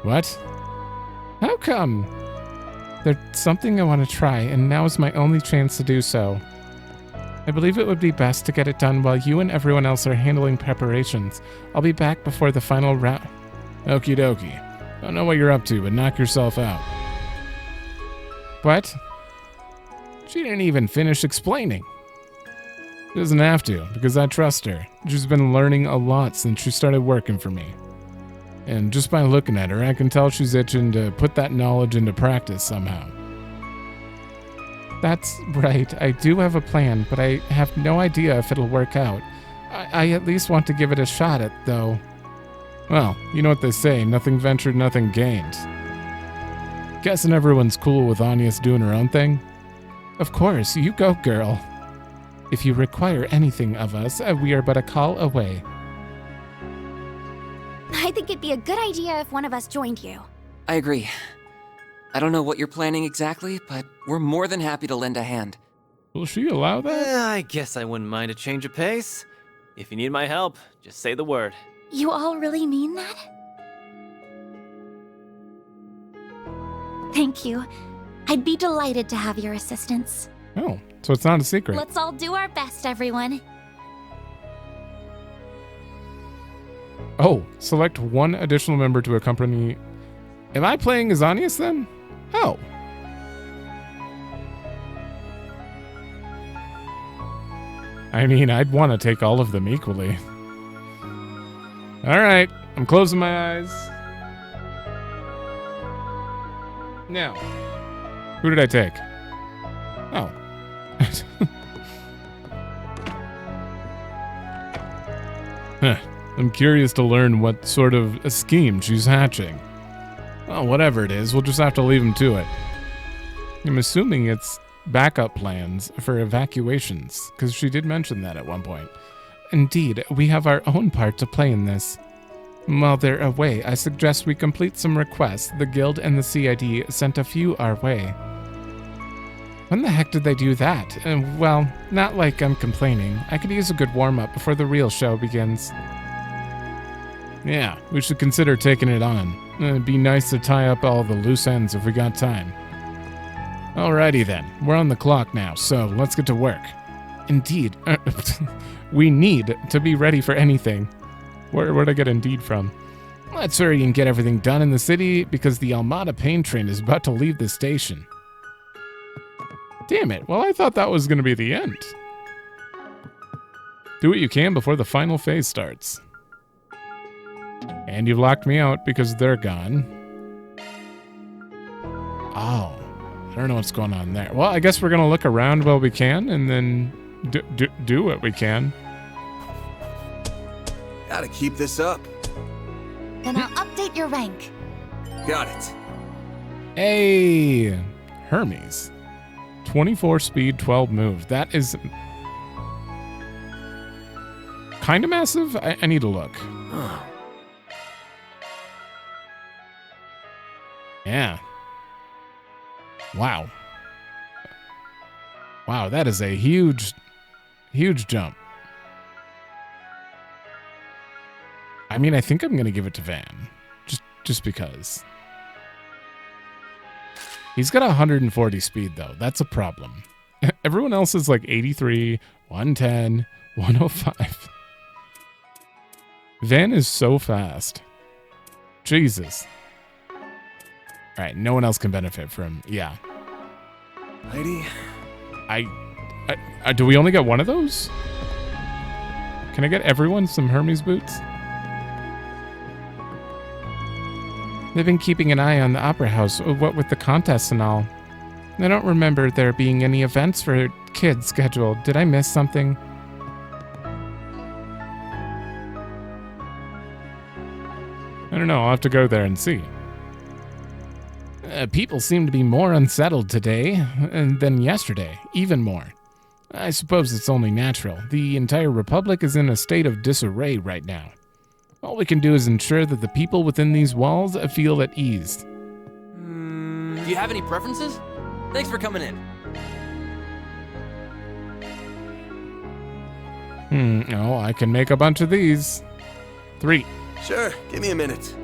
What? How come? There's something I want to try, and now is my only chance to do so. I believe it would be best to get it done while you and everyone else are handling preparations. I'll be back before the final round. Okie dokie. Don't know what you're up to, but knock yourself out. What? She didn't even finish explaining. She doesn't have to, because I trust her. She's been learning a lot since she started working for me. And just by looking at her, I can tell she's itching to put that knowledge into practice somehow. That's right, I do have a plan, but I have no idea if it'll work out. I at least want to give it a shot at, though. Well, you know what they say, nothing ventured, nothing gained. Guessing everyone's cool with Anya's doing her own thing? Of course, you go, girl. If you require anything of us, we are but a call away. I think it'd be a good idea if one of us joined you. I agree. I don't know what you're planning exactly, but we're more than happy to lend a hand. Will she allow that? I guess I wouldn't mind a change of pace. If you need my help, just say the word. You all really mean that? Thank you. I'd be delighted to have your assistance. Oh, so it's not a secret. Let's all do our best, everyone. Oh, select one additional member to accompany... Am I playing as Anius then? Oh. I mean, I'd want to take all of them equally. Alright, I'm closing my eyes. Now, Who did I take? Oh. Huh. I'm curious to learn what sort of a scheme she's hatching. Well, whatever it is, we'll just have to leave him to it. I'm assuming it's backup plans for evacuations, because she did mention that at one point. Indeed, we have our own part to play in this. While they're away, I suggest we complete some requests. The Guild and the CID sent a few our way. When the heck did they do that? Well, not like I'm complaining. I could use a good warm-up before the real show begins. Yeah, we should consider taking it on. It'd be nice to tie up all the loose ends if we got time. Alrighty then, we're on the clock now, so let's get to work. Indeed. We need to be ready for anything. Where'd I get indeed from? Let's hurry and get everything done in the city because the Almada pain train is about to leave the station. Damn it, well I thought that was going to be the end. Do what you can before the final phase starts. And you've locked me out because they're gone. Oh, I don't know what's going on there. Well, I guess we're going to look around while we can and then do what we can. Gotta keep this up. Then I'll update your rank. Got it. Hey, Hermes. 24 speed, 12 move. That is kind of massive. I need to look. Yeah. Wow. Wow, that is a huge jump. I mean, I think I'm going to give it to Van. Just because. He's got 140 speed, though. That's a problem. Everyone else is like 83, 110, 105. Van is so fast. Jesus. All right, no one else can benefit from, yeah. Lady? Do we only get one of those? Can I get everyone some Hermes boots? They've been keeping an eye on the Opera House, what with the contests and all. I don't remember there being any events for kids scheduled. Did I miss something? I don't know, I'll have to go there and see. People seem to be more unsettled today than yesterday, even more. I suppose it's only natural. The entire Republic is in a state of disarray right now. All we can do is ensure that the people within these walls feel at ease. Do you have any preferences? Thanks for coming in. Oh, I can make a bunch of these. 3. Sure, give me a minute.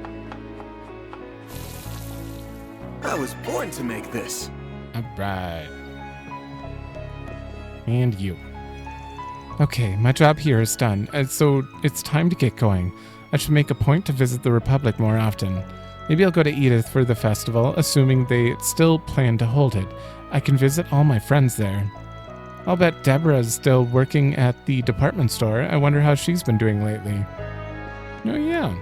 I was born to make this. Alright. And you. Okay, my job here is done, so it's time to get going. I should make a point to visit the Republic more often. Maybe I'll go to Edith for the festival, assuming they still plan to hold it. I can visit all my friends there. I'll bet Deborah's still working at the department store. I wonder how she's been doing lately. Oh yeah.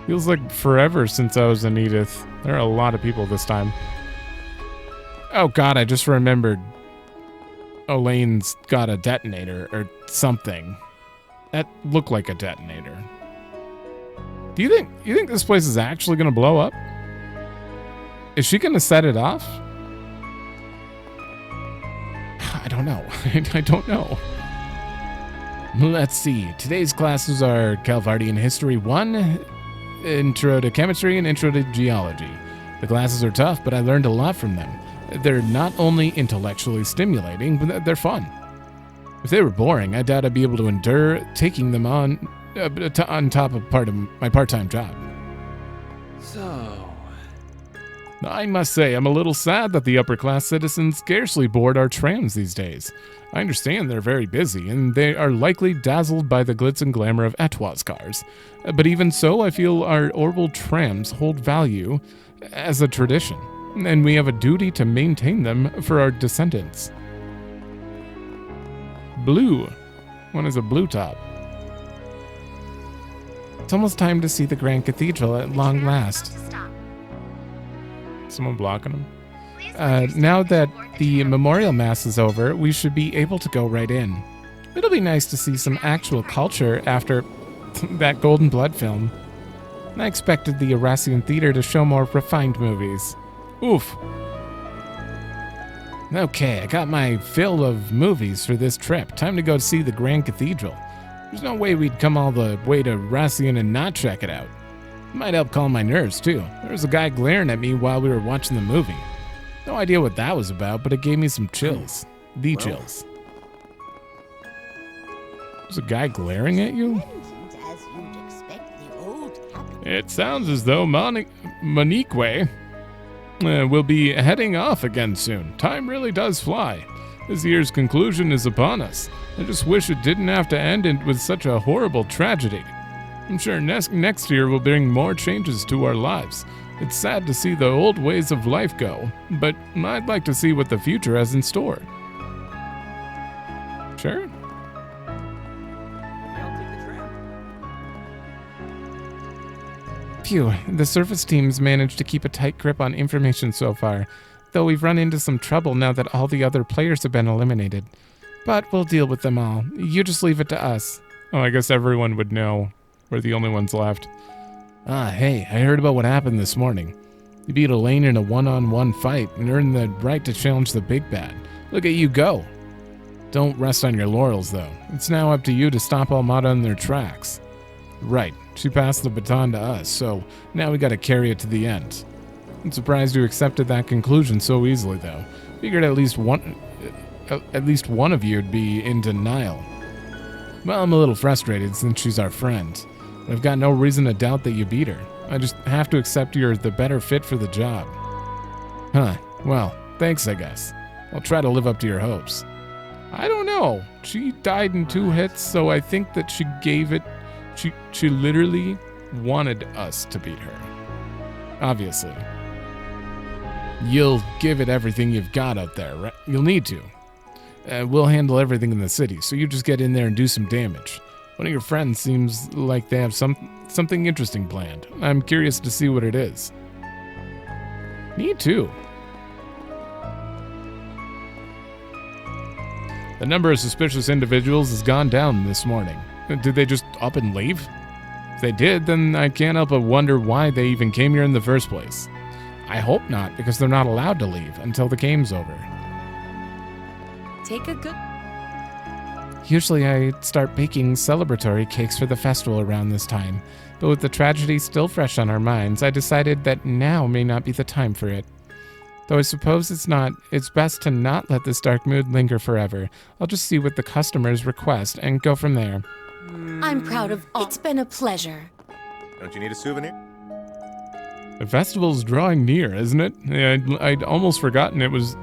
Feels like forever since I was in Edith. There are a lot of people this time. Oh god, I just remembered. Elaine's got a detonator or something. That looked like a detonator. Do you think this place is actually gonna blow up? Is she gonna set it off? I don't know. I don't know. Let's see. Today's classes are Calvardian History 1, Intro to Chemistry, and Intro to Geology. The classes are tough, but I learned a lot from them. They're not only intellectually stimulating, but they're fun. If they were boring, I doubt I'd be able to endure taking them on top of my part-time job. So... I must say, I'm a little sad that the upper-class citizens scarcely board our trams these days. I understand they're very busy, and they are likely dazzled by the glitz and glamour of Etoile's cars. But even so, I feel our Orbital trams hold value as a tradition, and we have a duty to maintain them for our descendants. Blue. One is a blue top. It's almost time to see the Grand Cathedral at long last. Someone blocking him? Now that the memorial mass is over, we should be able to go right in. It'll be nice to see some actual culture after that Golden Blood film. I expected the Eurasian Theater to show more refined movies. Oof. Okay, I got my fill of movies for this trip. Time to go see the Grand Cathedral. There's no way we'd come all the way to Eurasian and not check it out. Might help calm my nerves, too. There was a guy glaring at me while we were watching the movie. No idea what that was about, but it gave me some chills. Chills. There's a guy glaring at you? It sounds as though Monique will be heading off again soon. Time really does fly. This year's conclusion is upon us. I just wish it didn't have to end with such a horrible tragedy. I'm sure next year will bring more changes to our lives. It's sad to see the old ways of life go, but I'd like to see what the future has in store. Sure. Phew, the surface team's managed to keep a tight grip on information so far, though we've run into some trouble now that all the other players have been eliminated. But we'll deal with them all. You just leave it to us. Oh, I guess everyone would know. We're the only ones left. Hey, I heard about what happened this morning. You beat Elaine in a one-on-one fight and earned the right to challenge the big bad. Look at you go. Don't rest on your laurels, though. It's now up to you to stop Almada in their tracks. Right, she passed the baton to us, so now we gotta carry it to the end. I'm surprised you accepted that conclusion so easily, though. Figured at least one of you would be in denial. Well, I'm a little frustrated since she's our friend. But I've got no reason to doubt that you beat her. I just have to accept you're the better fit for the job. Huh, well, thanks I guess. I'll try to live up to your hopes. I don't know. She died in 2 hits, so I think that she gave it... She literally wanted us to beat her. Obviously. You'll give it everything you've got out there, right? You'll need to. We'll handle everything in the city, so you just get in there and do some damage. One of your friends seems like they have something interesting planned. I'm curious to see what it is. Me too. The number of suspicious individuals has gone down this morning. Did they just up and leave? If they did, then I can't help but wonder why they even came here in the first place. I hope not, because they're not allowed to leave until the game's over. Take a good... Usually I start baking celebratory cakes for the festival around this time, but with the tragedy still fresh on our minds, I decided that now may not be the time for it. Though I suppose it's best to not let this dark mood linger forever. I'll just see what the customers request and go from there. I'm proud of all. It's been a pleasure. Don't you need a souvenir? The festival's drawing near, isn't it? I'd almost forgotten it was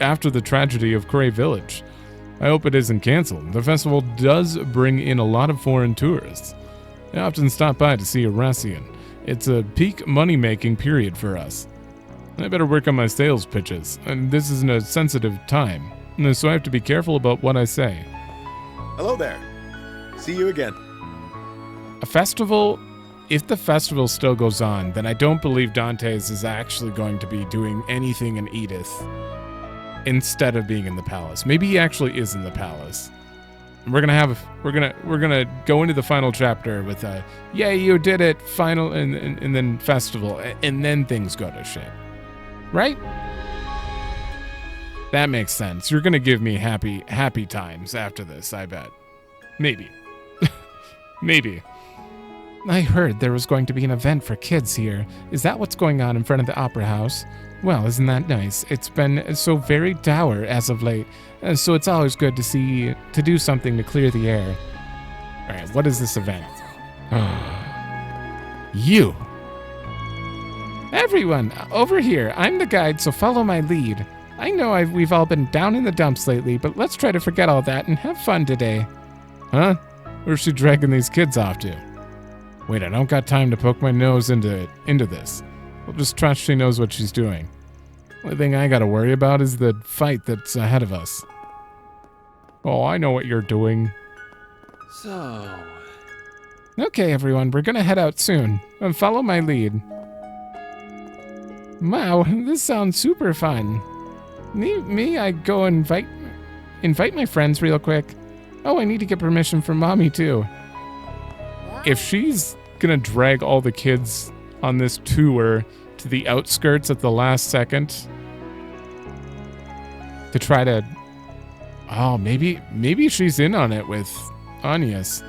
after the tragedy of Cray Village. I hope it isn't canceled. The festival does bring in a lot of foreign tourists. They often stop by to see Eurasian. It's a peak money-making period for us. I better work on my sales pitches, and this isn't a sensitive time, so I have to be careful about what I say. Hello there. See you again. A festival? If the festival still goes on, then I don't believe Dante's is actually going to be doing anything in Edith instead of being in the palace. Maybe he actually is in the palace. And we're gonna go into the final chapter with a yay, you did it, final, and then festival, and then things go to shit. Right? That makes sense. You're gonna give me happy times after this, I bet. Maybe. Maybe. I heard there was going to be an event for kids here. Is that what's going on in front of the Opera House? Well, isn't that nice? It's been so very dour as of late, so it's always good to do something to clear the air. Alright, what is this event? You! Everyone, over here. I'm the guide, so follow my lead. I know we've all been down in the dumps lately, but let's try to forget all that and have fun today. Huh? Where's she dragging these kids off to? Wait, I don't got time to poke my nose into this. We'll just trust she knows what she's doing. Only thing I gotta worry about is the fight that's ahead of us. Oh, I know what you're doing. So... Okay, everyone, we're gonna head out soon. Follow my lead. Wow, this sounds super fun. Me, I go invite my friends real quick. Oh, I need to get permission from Mommy too. If she's gonna drag all the kids on this tour to the outskirts at the last second to try to... Oh, maybe she's in on it with Agnes.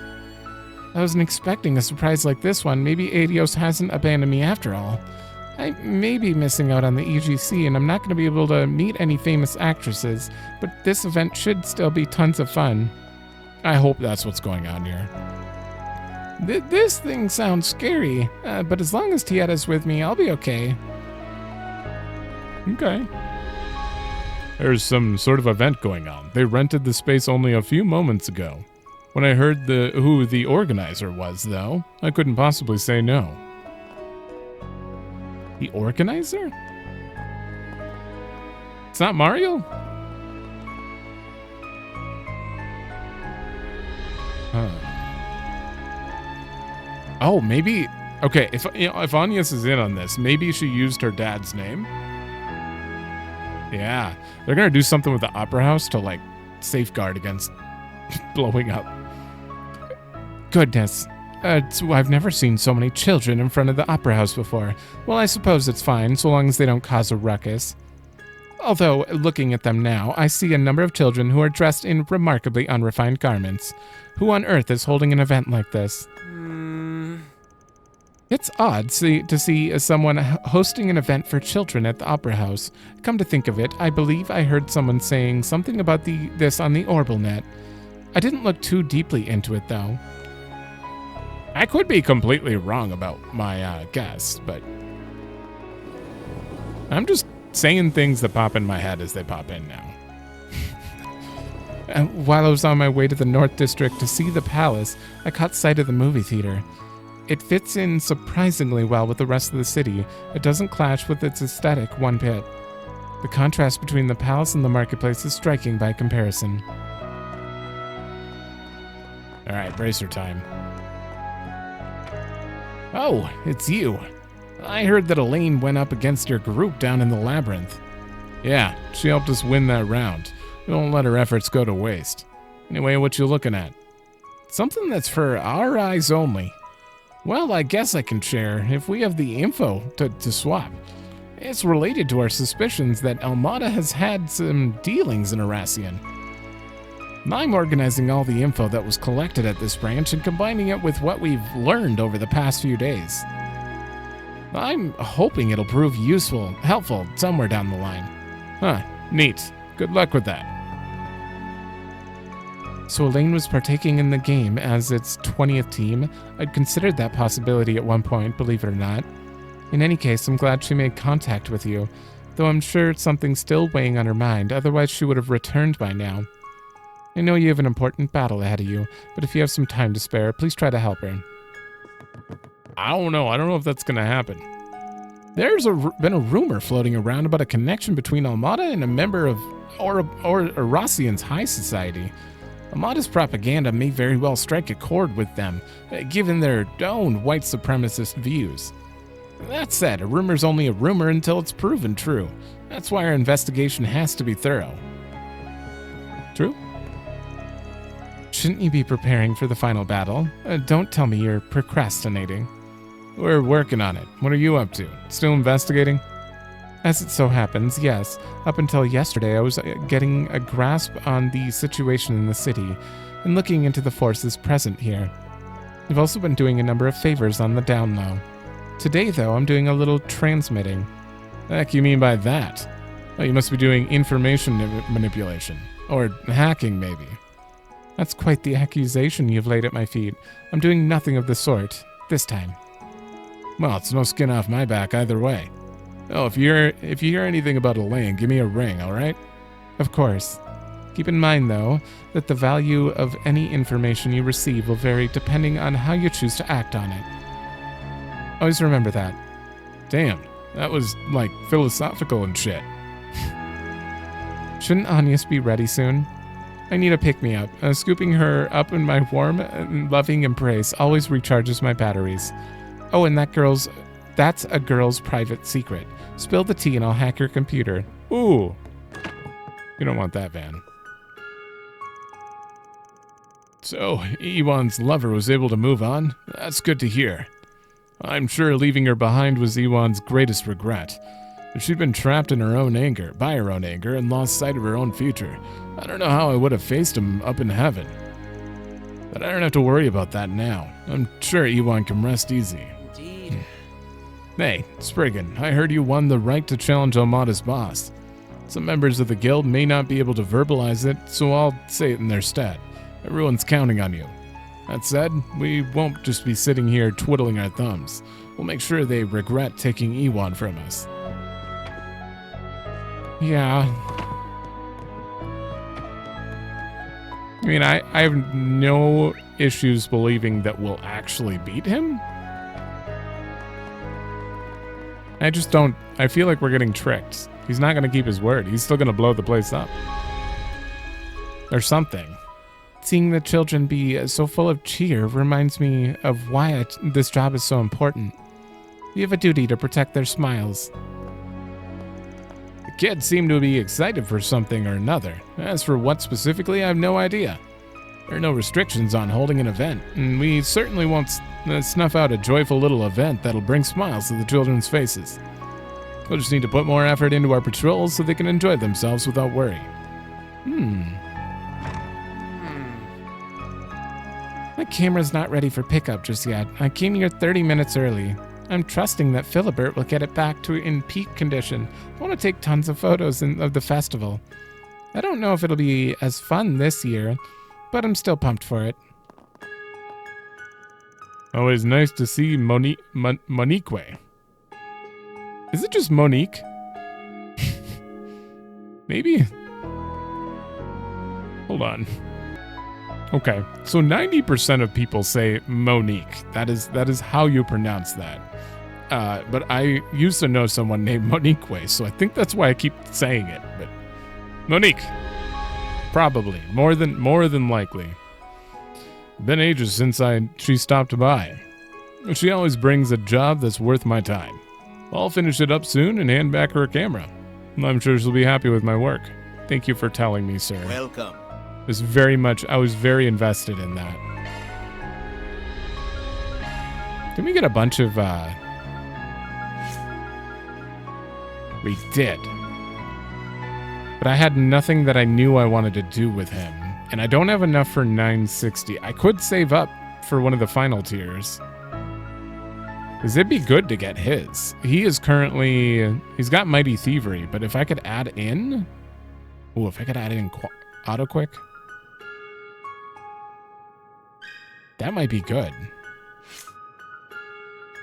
I wasn't expecting a surprise like this one. Maybe Adios hasn't abandoned me after all. I may be missing out on the EGC, and I'm not going to be able to meet any famous actresses, but this event should still be tons of fun. I hope that's what's going on here. This thing sounds scary, but as long as Tietta's with me, I'll be okay. Okay. There's some sort of event going on. They rented the space only a few moments ago. When I heard who the organizer was, though, I couldn't possibly say no. The organizer? It's not Mario? Huh. Oh, maybe... Okay, if Agnes is in on this, maybe she used her dad's name. Yeah, they're gonna do something with the Opera House to, like, safeguard against blowing up. Goodness. I've never seen so many children in front of the Opera House before. Well, I suppose it's fine, so long as they don't cause a ruckus. Although, looking at them now, I see a number of children who are dressed in remarkably unrefined garments. Who on earth is holding an event like this? It's odd to see someone hosting an event for children at the Opera House. Come to think of it, I believe I heard someone saying something about this on the OrbitalNet. I didn't look too deeply into it, though. I could be completely wrong about my guess, but I'm just saying things that pop in my head as they pop in now. While I was on my way to the North District to see the palace, I caught sight of the movie theater. It fits in surprisingly well with the rest of the city. It doesn't clash with its aesthetic one bit. The contrast between the palace and the marketplace is striking by comparison. Alright, bracer time. Oh, it's you. I heard that Elaine went up against your group down in the labyrinth. Yeah, she helped us win that round. We won't let her efforts go to waste. Anyway, what you looking at? Something that's for our eyes only. Well, I guess I can share if we have the info to swap. It's related to our suspicions that Almada has had some dealings in Erassian. I'm organizing all the info that was collected at this branch and combining it with what we've learned over the past few days. I'm hoping it'll prove helpful somewhere down the line. Huh, neat. Good luck with that. So Elaine was partaking in the game as its 20th team. I'd considered that possibility at one point, believe it or not. In any case, I'm glad she made contact with you, though I'm sure something's still weighing on her mind, otherwise she would have returned by now. I know you have an important battle ahead of you, but if you have some time to spare, please try to help her. I don't know if that's gonna happen. There's been a rumor floating around about a connection between Almada and a member of Erassian's high society. Almada's propaganda may very well strike a chord with them, given their own white supremacist views. That said, a rumor's only a rumor until it's proven true. That's why our investigation has to be thorough. True? Shouldn't you be preparing for the final battle? Don't tell me you're procrastinating. We're working on it. What are you up to? Still investigating? As it so happens, yes. Up until yesterday, I was getting a grasp on the situation in the city and looking into the forces present here. I've also been doing a number of favors on the down low. Today, though, I'm doing a little transmitting. What the heck you mean by that? Well, you must be doing information manipulation. Or hacking, maybe. That's quite the accusation you've laid at my feet. I'm doing nothing of the sort, this time. Well, it's no skin off my back either way. Oh, if you hear anything about Elaine, give me a ring, alright? Of course. Keep in mind, though, that the value of any information you receive will vary depending on how you choose to act on it. Always remember that. Damn, that was, like, philosophical and shit. Shouldn't Agnes be ready soon? I need a pick-me-up. Scooping her up in my warm and loving embrace always recharges my batteries. Oh, and that That's a girl's private secret. Spill the tea and I'll hack your computer. Ooh. You don't want that, Van. So, Ewan's lover was able to move on? That's good to hear. I'm sure leaving her behind was Ewan's greatest regret. She'd been trapped in her own anger, and lost sight of her own future. I don't know how I would have faced him up in heaven. But I don't have to worry about that now. I'm sure Ewan can rest easy. Indeed. Hey, Spriggan, I heard you won the right to challenge Almada's boss. Some members of the guild may not be able to verbalize it, so I'll say it in their stead. Everyone's counting on you. That said, we won't just be sitting here twiddling our thumbs. We'll make sure they regret taking Ewan from us. Yeah. I mean, I have no issues believing that we'll actually beat him. I just don't... I feel like we're getting tricked. He's not going to keep his word. He's still going to blow the place up. Or something. Seeing the children be so full of cheer reminds me of why this job is so important. We have a duty to protect their smiles. The kids seem to be excited for something or another. As for what specifically, I have no idea. There are no restrictions on holding an event, and we certainly won't snuff out a joyful little event that'll bring smiles to the children's faces. We'll just need to put more effort into our patrols so they can enjoy themselves without worry. My camera's not ready for pickup just yet. I came here 30 minutes early. I'm trusting that Philibert will get it back to in peak condition. I want to take tons of photos of the festival. I don't know if it'll be as fun this year, but I'm still pumped for it. Always nice to see Monique. Is it just Monique? Maybe? Hold on. Okay, so 90% of people say Monique. That is how you pronounce that. But I used to know someone named Monique, so I think that's why I keep saying it. But Monique, probably more than likely. Been ages since she stopped by. She always brings a job that's worth my time. I'll finish it up soon and hand back her camera. I'm sure she'll be happy with my work. Thank you for telling me, sir. Welcome. I was very invested in that. Can we get a bunch of, We did. But I had nothing that I knew I wanted to do with him. And I don't have enough for 960. I could save up for one of the final tiers. Because it'd be good to get his. He is currently... He's got Mighty Thievery, but if I could add in... Ooh, if I could add in Auto Quick... That might be good.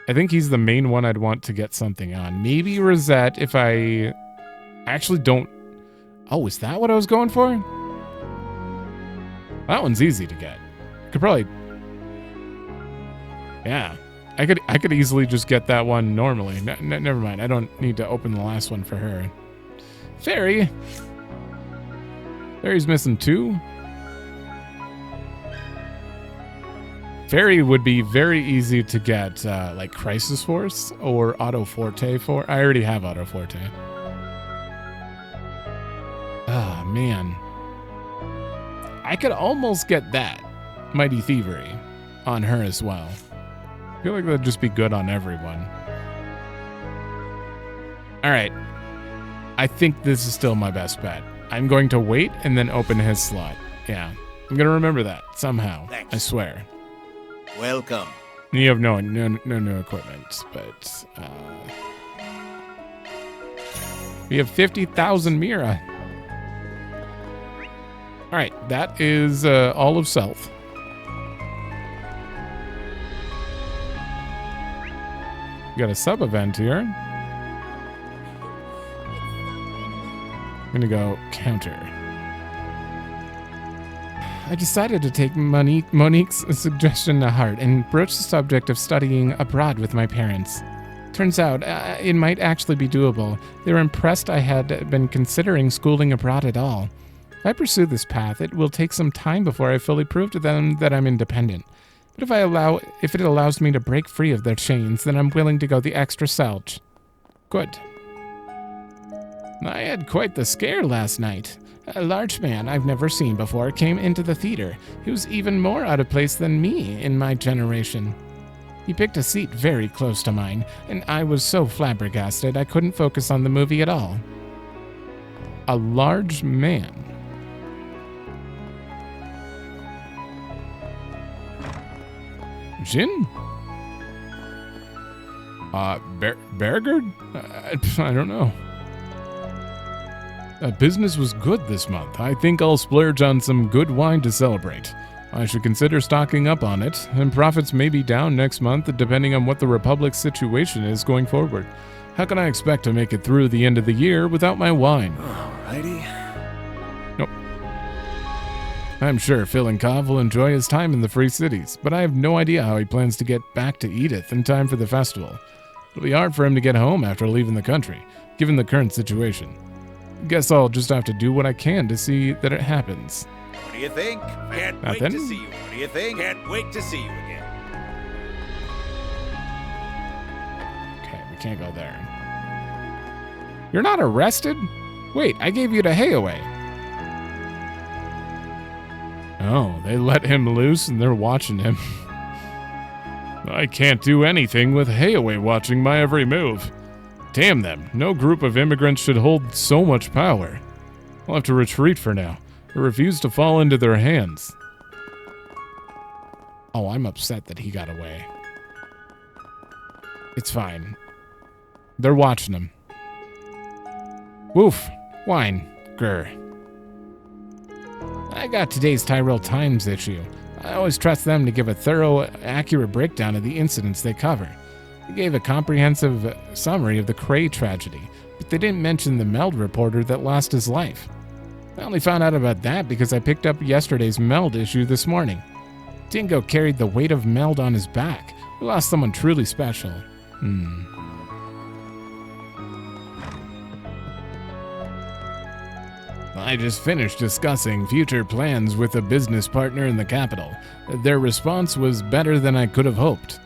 I think he's the main one I'd want to get something on. Maybe Rosette if I actually don't... Oh, is that what I was going for? That one's easy to get. Could probably... Yeah. I could easily just get that one normally. Never mind. I don't need to open the last one for her. Fairy. Fairy's missing 2. Fairy would be very easy to get, like Crisis Force or Auto Forte for. I already have Auto Forte. Ah, man. I could almost get that Mighty Thievery on her as well. I feel like that'd just be good on everyone. All right. I think this is still my best bet. I'm going to wait and then open his slot. Yeah. I'm going to remember that somehow. Thanks. I swear. Welcome. You have no new equipment, but we have 50,000 Mira. All right, that is all of Self. We got a sub event here. I'm gonna go counter. I decided to take Monique's suggestion to heart and broach the subject of studying abroad with my parents. Turns out, it might actually be doable. They were impressed I had been considering schooling abroad at all. If I pursue this path, it will take some time before I fully prove to them that I'm independent. But if it allows me to break free of their chains, then I'm willing to go the extra selch. Good. I had quite the scare last night. A large man I've never seen before came into the theater. He was even more out of place than me in my generation. He picked a seat very close to mine, and I was so flabbergasted I couldn't focus on the movie at all. A large man. Jin? Bergard? I don't know. Business was good this month. I think I'll splurge on some good wine to celebrate. I should consider stocking up on it, and profits may be down next month depending on what the Republic's situation is going forward. How can I expect to make it through the end of the year without my wine? Alrighty. Nope. I'm sure Phil and Kov will enjoy his time in the Free Cities, but I have no idea how he plans to get back to Edith in time for the festival. It'll be hard for him to get home after leaving the country, given the current situation. Guess I'll just have to do what I can to see that it happens. What do you think? Can't Nothing? wait to see you. What do you think? Can't wait to see you again. Okay, we can't go there. You're not arrested? Wait, I gave you to Hayaway. Oh, they let him loose and they're watching him. I can't do anything with Hayaway watching my every move. Damn them, no group of immigrants should hold so much power. I'll have to retreat for now. I refuse to fall into their hands. Oh, I'm upset that he got away. It's fine. They're watching him. Woof. Wine. Grr. I got today's Tyrell Times issue. I always trust them to give a thorough, accurate breakdown of the incidents they cover. They gave a comprehensive summary of the Cray tragedy, but they didn't mention the Meld reporter that lost his life. I only found out about that because I picked up yesterday's Meld issue this morning. Dingo carried the weight of Meld on his back. We lost someone truly special. I just finished discussing future plans with a business partner in the capital. Their response was better than I could have hoped.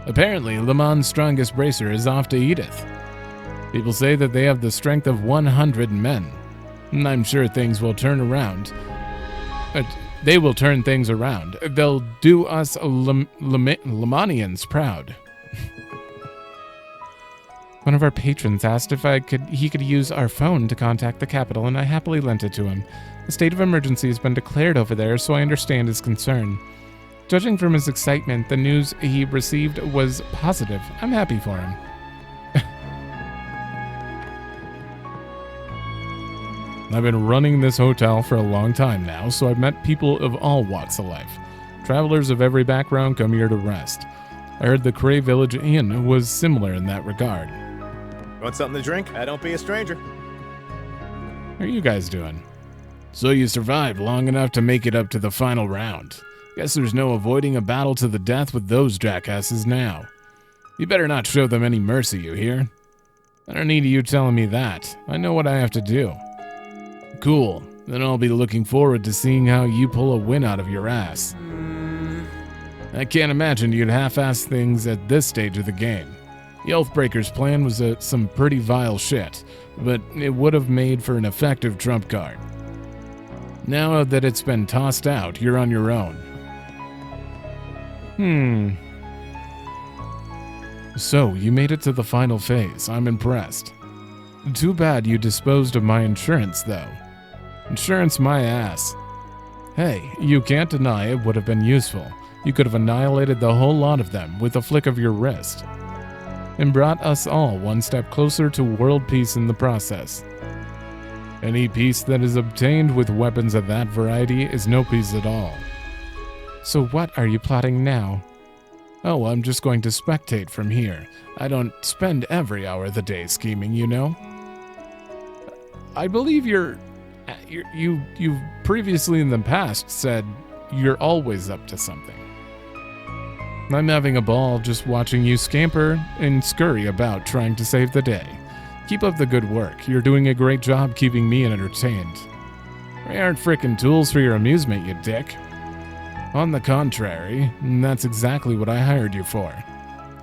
Apparently, Le Mans' strongest bracer is off to Edith. People say that they have the strength of 100 men. And I'm sure things will turn around. They will turn things around. They'll do us Lemanians proud. One of our patrons asked if he could use our phone to contact the capital, and I happily lent it to him. A state of emergency has been declared over there, so I understand his concern. Judging from his excitement, the news he received was positive. I'm happy for him. I've been running this hotel for a long time now, so I've met people of all walks of life. Travelers of every background come here to rest. I heard the Cray Village Inn was similar in that regard. Want something to drink? Don't be a stranger. How are you guys doing? So you survived long enough to make it up to the final round. Guess there's no avoiding a battle to the death with those jackasses now. You better not show them any mercy, you hear? I don't need you telling me that. I know what I have to do. Cool. Then I'll be looking forward to seeing how you pull a win out of your ass. I can't imagine you'd half-ass things at this stage of the game. The Oathbreaker's plan was some pretty vile shit, but it would have made for an effective trump card. Now that it's been tossed out, you're on your own. So, you made it to the final phase. I'm impressed. Too bad you disposed of my insurance, though. Insurance my ass. Hey, you can't deny it would have been useful. You could have annihilated the whole lot of them with a flick of your wrist. And brought us all one step closer to world peace in the process. Any peace that is obtained with weapons of that variety is no peace at all. So what are you plotting now? Oh, I'm just going to spectate from here. I don't spend every hour of the day scheming, you know? I believe you've previously in the past said you're always up to something. I'm having a ball just watching you scamper and scurry about trying to save the day. Keep up the good work. You're doing a great job keeping me entertained. They aren't frickin' tools for your amusement, you dick. On the contrary, that's exactly what I hired you for.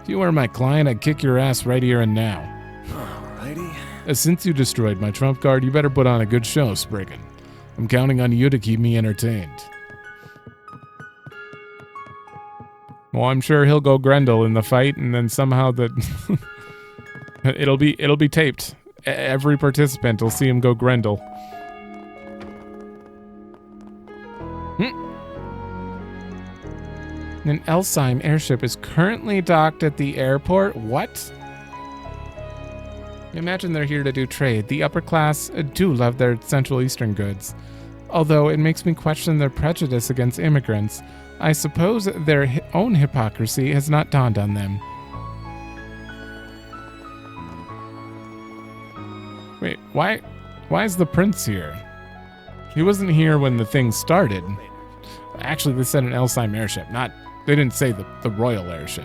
If you were my client, I'd kick your ass right here and now. Alrighty. Since you destroyed my trump card, you better put on a good show, Spriggan. I'm counting on you to keep me entertained. Well, I'm sure he'll go Grendel in the fight, and then somehow it'll be taped. Every participant will see him go Grendel. An Elsheim airship is currently docked at the airport. What? Imagine they're here to do trade. The upper class do love their Central Eastern goods. Although it makes me question their prejudice against immigrants. I suppose their own hypocrisy has not dawned on them. Wait, why is the prince here? He wasn't here when the thing started. Actually, they said an Elsheim airship, they didn't say the royal airship.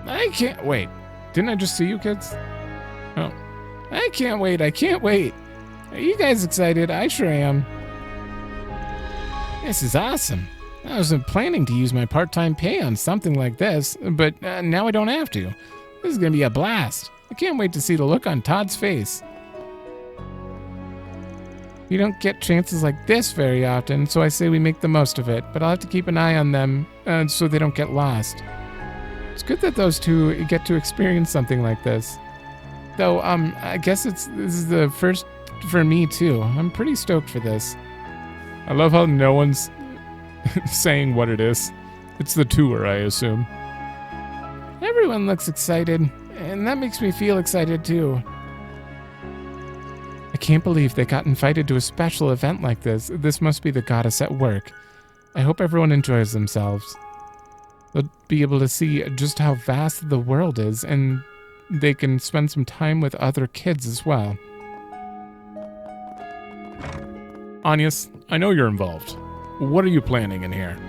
I can't wait. Didn't I just see you kids? Oh. I can't wait. Are you guys excited? I sure am. This is awesome. I wasn't planning to use my part-time pay on something like this, but now I don't have to. This is going to be a blast. I can't wait to see the look on Todd's face. You don't get chances like this very often, so I say we make the most of it, but I'll have to keep an eye on them so they don't get lost. It's good that those two get to experience something like this. Though, I guess this is the first for me too. I'm pretty stoked for this. I love how no one's saying what it is. It's the tour, I assume. Everyone looks excited, and that makes me feel excited too. I can't believe they got invited to a special event like this. This must be the goddess at work. I hope everyone enjoys themselves. They'll be able to see just how vast the world is, and they can spend some time with other kids as well. Agnes, I know you're involved. What are you planning in here?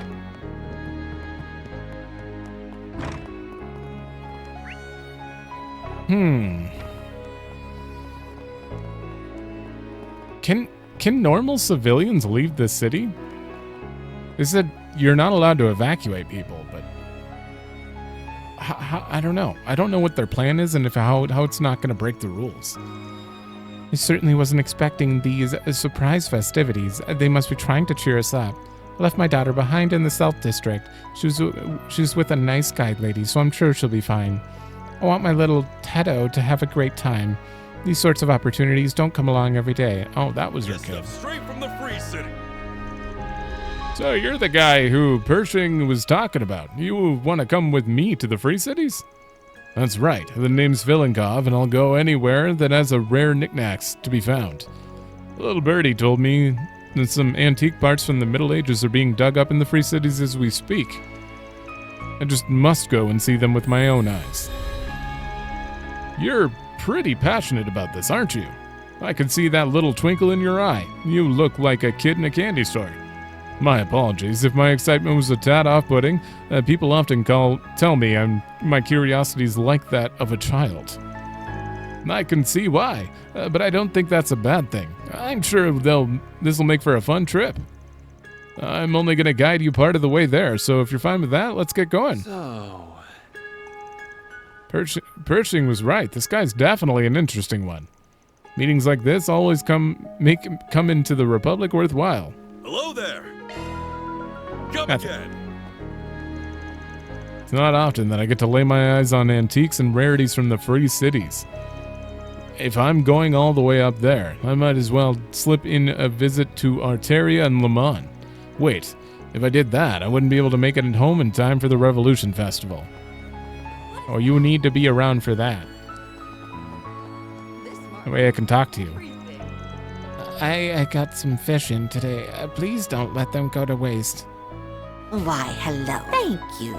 Can normal civilians leave the city? They said you're not allowed to evacuate people, but I don't know. I don't know what their plan is and how it's not going to break the rules. I certainly wasn't expecting these surprise festivities. They must be trying to cheer us up. I left my daughter behind in the South District. She's with a nice guide lady, so I'm sure she'll be fine. I want my little Tedo to have a great time. These sorts of opportunities don't come along every day. Oh, that was your kid. Straight from the Free City. So you're the guy who Pershing was talking about. You want to come with me to the Free Cities? That's right. The name's Vilenkov, and I'll go anywhere that has a rare knickknacks to be found. A little birdie told me that some antique parts from the Middle Ages are being dug up in the Free Cities as we speak. I just must go and see them with my own eyes. You're pretty passionate about this, aren't you? I can see that little twinkle in your eye. You look like a kid in a candy store. My apologies if my excitement was a tad off-putting. People often tell me my curiosity's like that of a child. I can see why, but I don't think that's a bad thing. I'm sure this'll make for a fun trip. I'm only going to guide you part of the way there, so if you're fine with that, let's get going. So... Pershing was right. This guy's definitely an interesting one. Meetings like this always make into the Republic worthwhile. Hello there. Come Nothing. again. It's not often that I get to lay my eyes on antiques and rarities from the Free Cities. If I'm going all the way up there, I might as well slip in a visit to Arteria and Le Mans. Wait, if I did that, I wouldn't be able to make it at home in time for the Revolution Festival. Oh, you need to be around for that. That way I can talk to you. I got some fish in today. Please don't let them go to waste. Why, hello. Thank you.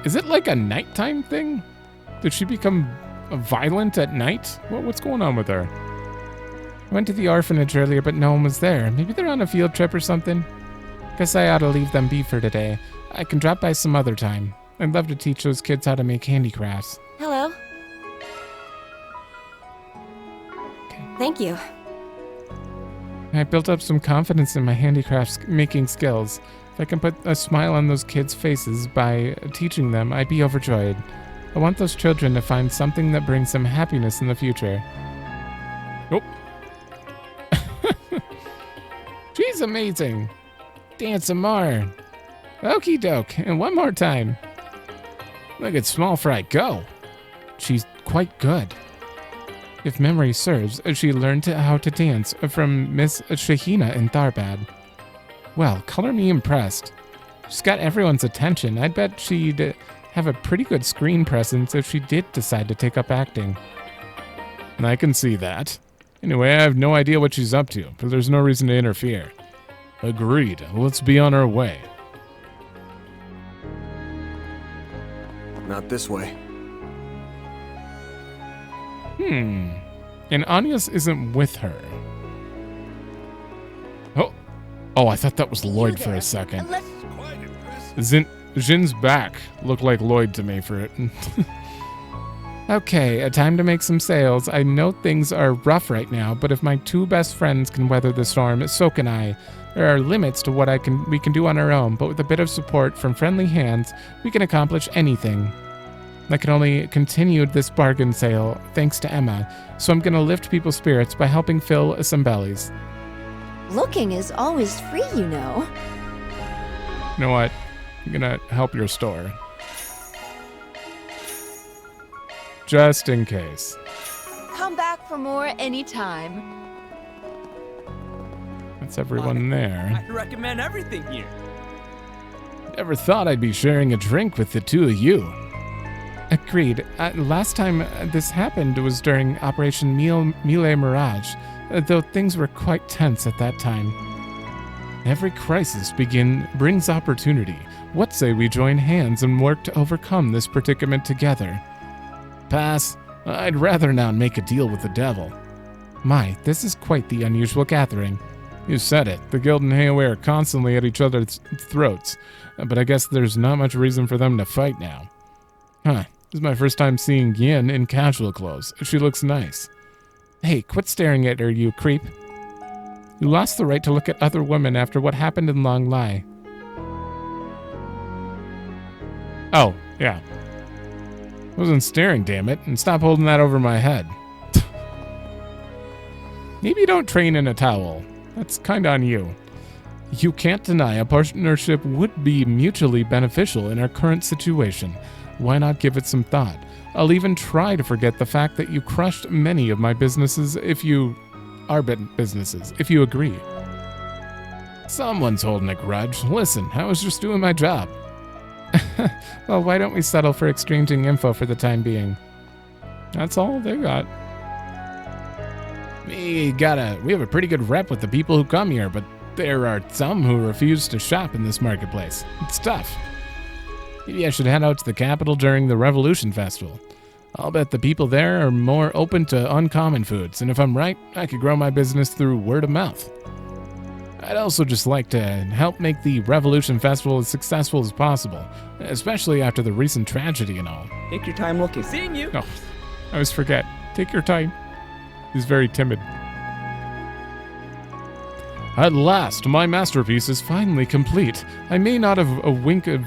Is it like a nighttime thing? Did she become violent at night? What's going on with her? I went to the orphanage earlier, but no one was there. Maybe they're on a field trip or something. Guess I ought to leave them be for today. I can drop by some other time. I'd love to teach those kids how to make handicrafts. Hello. Okay. Thank you. I built up some confidence in my handicrafts making skills. If I can put a smile on those kids' faces by teaching them, I'd be overjoyed. I want those children to find something that brings them happiness in the future. Oh. She's amazing. Dance some more. Okie doke, and one more time. Look at Small Fry go. She's quite good. If memory serves, she learned how to dance from Miss Shahina in Tharbad. Well, color me impressed. She's got everyone's attention. I'd bet she'd have a pretty good screen presence if she did decide to take up acting. I can see that. Anyway, I have no idea what she's up to, but there's no reason to interfere. Agreed. Let's be on our way. Not this way. And Anya's isn't with her. Oh, I thought that was Lloyd for a second. Jin's back looked like Lloyd to me for it. Okay, time to make some sales. I know things are rough right now, but if my two best friends can weather the storm, so can I. There are limits to what we can do on our own, but with a bit of support from friendly hands, we can accomplish anything. I can only continue this bargain sale thanks to Emma, so I'm gonna lift people's spirits by helping fill some bellies. Looking is always free, you know. You know what? I'm gonna help your store. Just in case. Come back for more anytime. That's everyone there. I recommend everything here. Never thought I'd be sharing a drink with the two of you. Agreed. Last time this happened was during Operation Melee Mirage, though things were quite tense at that time. Every crisis brings opportunity. What say we join hands and work to overcome this predicament together? Pass. I'd rather not make a deal with the devil. My, this is quite the unusual gathering. You said it. The guild and Hayway are constantly at each other's throats, but I guess there's not much reason for them to fight now. Huh. This is my first time seeing Yin in casual clothes. She looks nice. Hey, quit staring at her, you creep. You lost the right to look at other women after what happened in Long Lai. Oh, yeah. I wasn't staring, damn it, and stop holding that over my head. Maybe don't train in a towel. That's kinda on you. You can't deny a partnership would be mutually beneficial in our current situation. Why not give it some thought? I'll even try to forget the fact that you crushed many of my businesses if you agree. Someone's holding a grudge. Listen, I was just doing my job. Well, why don't we settle for exchanging info for the time being? That's all they got. We have a pretty good rep with the people who come here, but there are some who refuse to shop in this marketplace. It's tough. Maybe I should head out to the capital during the Revolution Festival. I'll bet the people there are more open to uncommon foods, and if I'm right, I could grow my business through word of mouth. I'd also just like to help make the Revolution Festival as successful as possible, especially after the recent tragedy and all. Take your time looking. Seeing you. Oh, I always forget. Take your time. He's very timid. At last, my masterpiece is finally complete. I may not have a wink of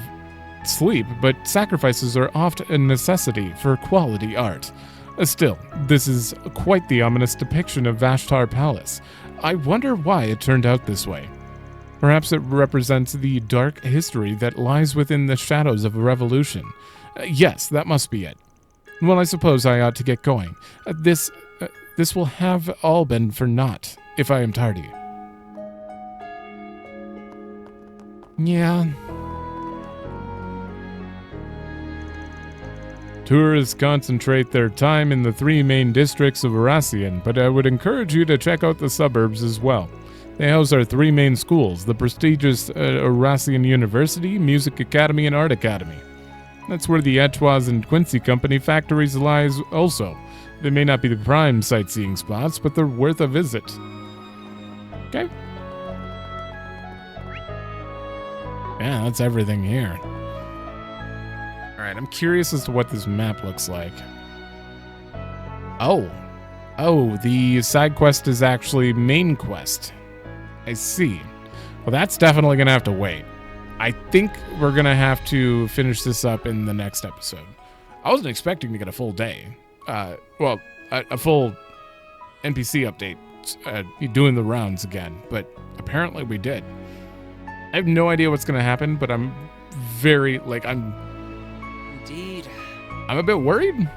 sleep, but sacrifices are often a necessity for quality art. Still, this is quite the ominous depiction of Vashtar Palace. I wonder why it turned out this way. Perhaps it represents the dark history that lies within the shadows of a revolution. Yes, that must be it. Well, I suppose I ought to get going. This will have all been for naught, if I am tardy. Yeah. Tourists concentrate their time in the three main districts of Erassian, but I would encourage you to check out the suburbs as well. They house our three main schools, the prestigious Erassian University, Music Academy, and Art Academy. That's where the Etchois and Quincy Company factories lies also. They may not be the prime sightseeing spots, but they're worth a visit. Okay. Yeah, that's everything here. Alright, I'm curious as to what this map looks like. Oh, the side quest is actually main quest. I see. Well, that's definitely gonna have to wait. I think we're going to have to finish this up in the next episode. I wasn't expecting to get a full day. Well, a full NPC update doing the rounds again, but apparently we did. I have no idea what's going to happen, but I'm very, Indeed. I'm a bit worried.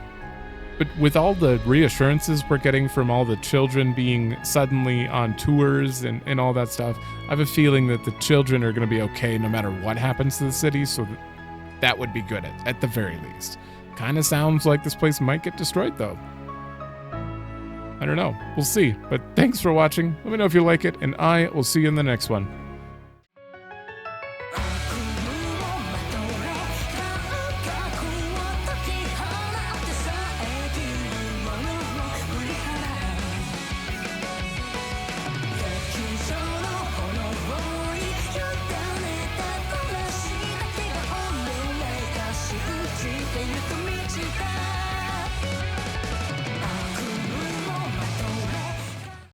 But with all the reassurances we're getting from all the children being suddenly on tours and all that stuff, I have a feeling that the children are going to be okay no matter what happens to the city, so that would be good at the very least. Kind of sounds like this place might get destroyed, though. I don't know. We'll see. But thanks for watching. Let me know if you like it, and I will see you in the next one.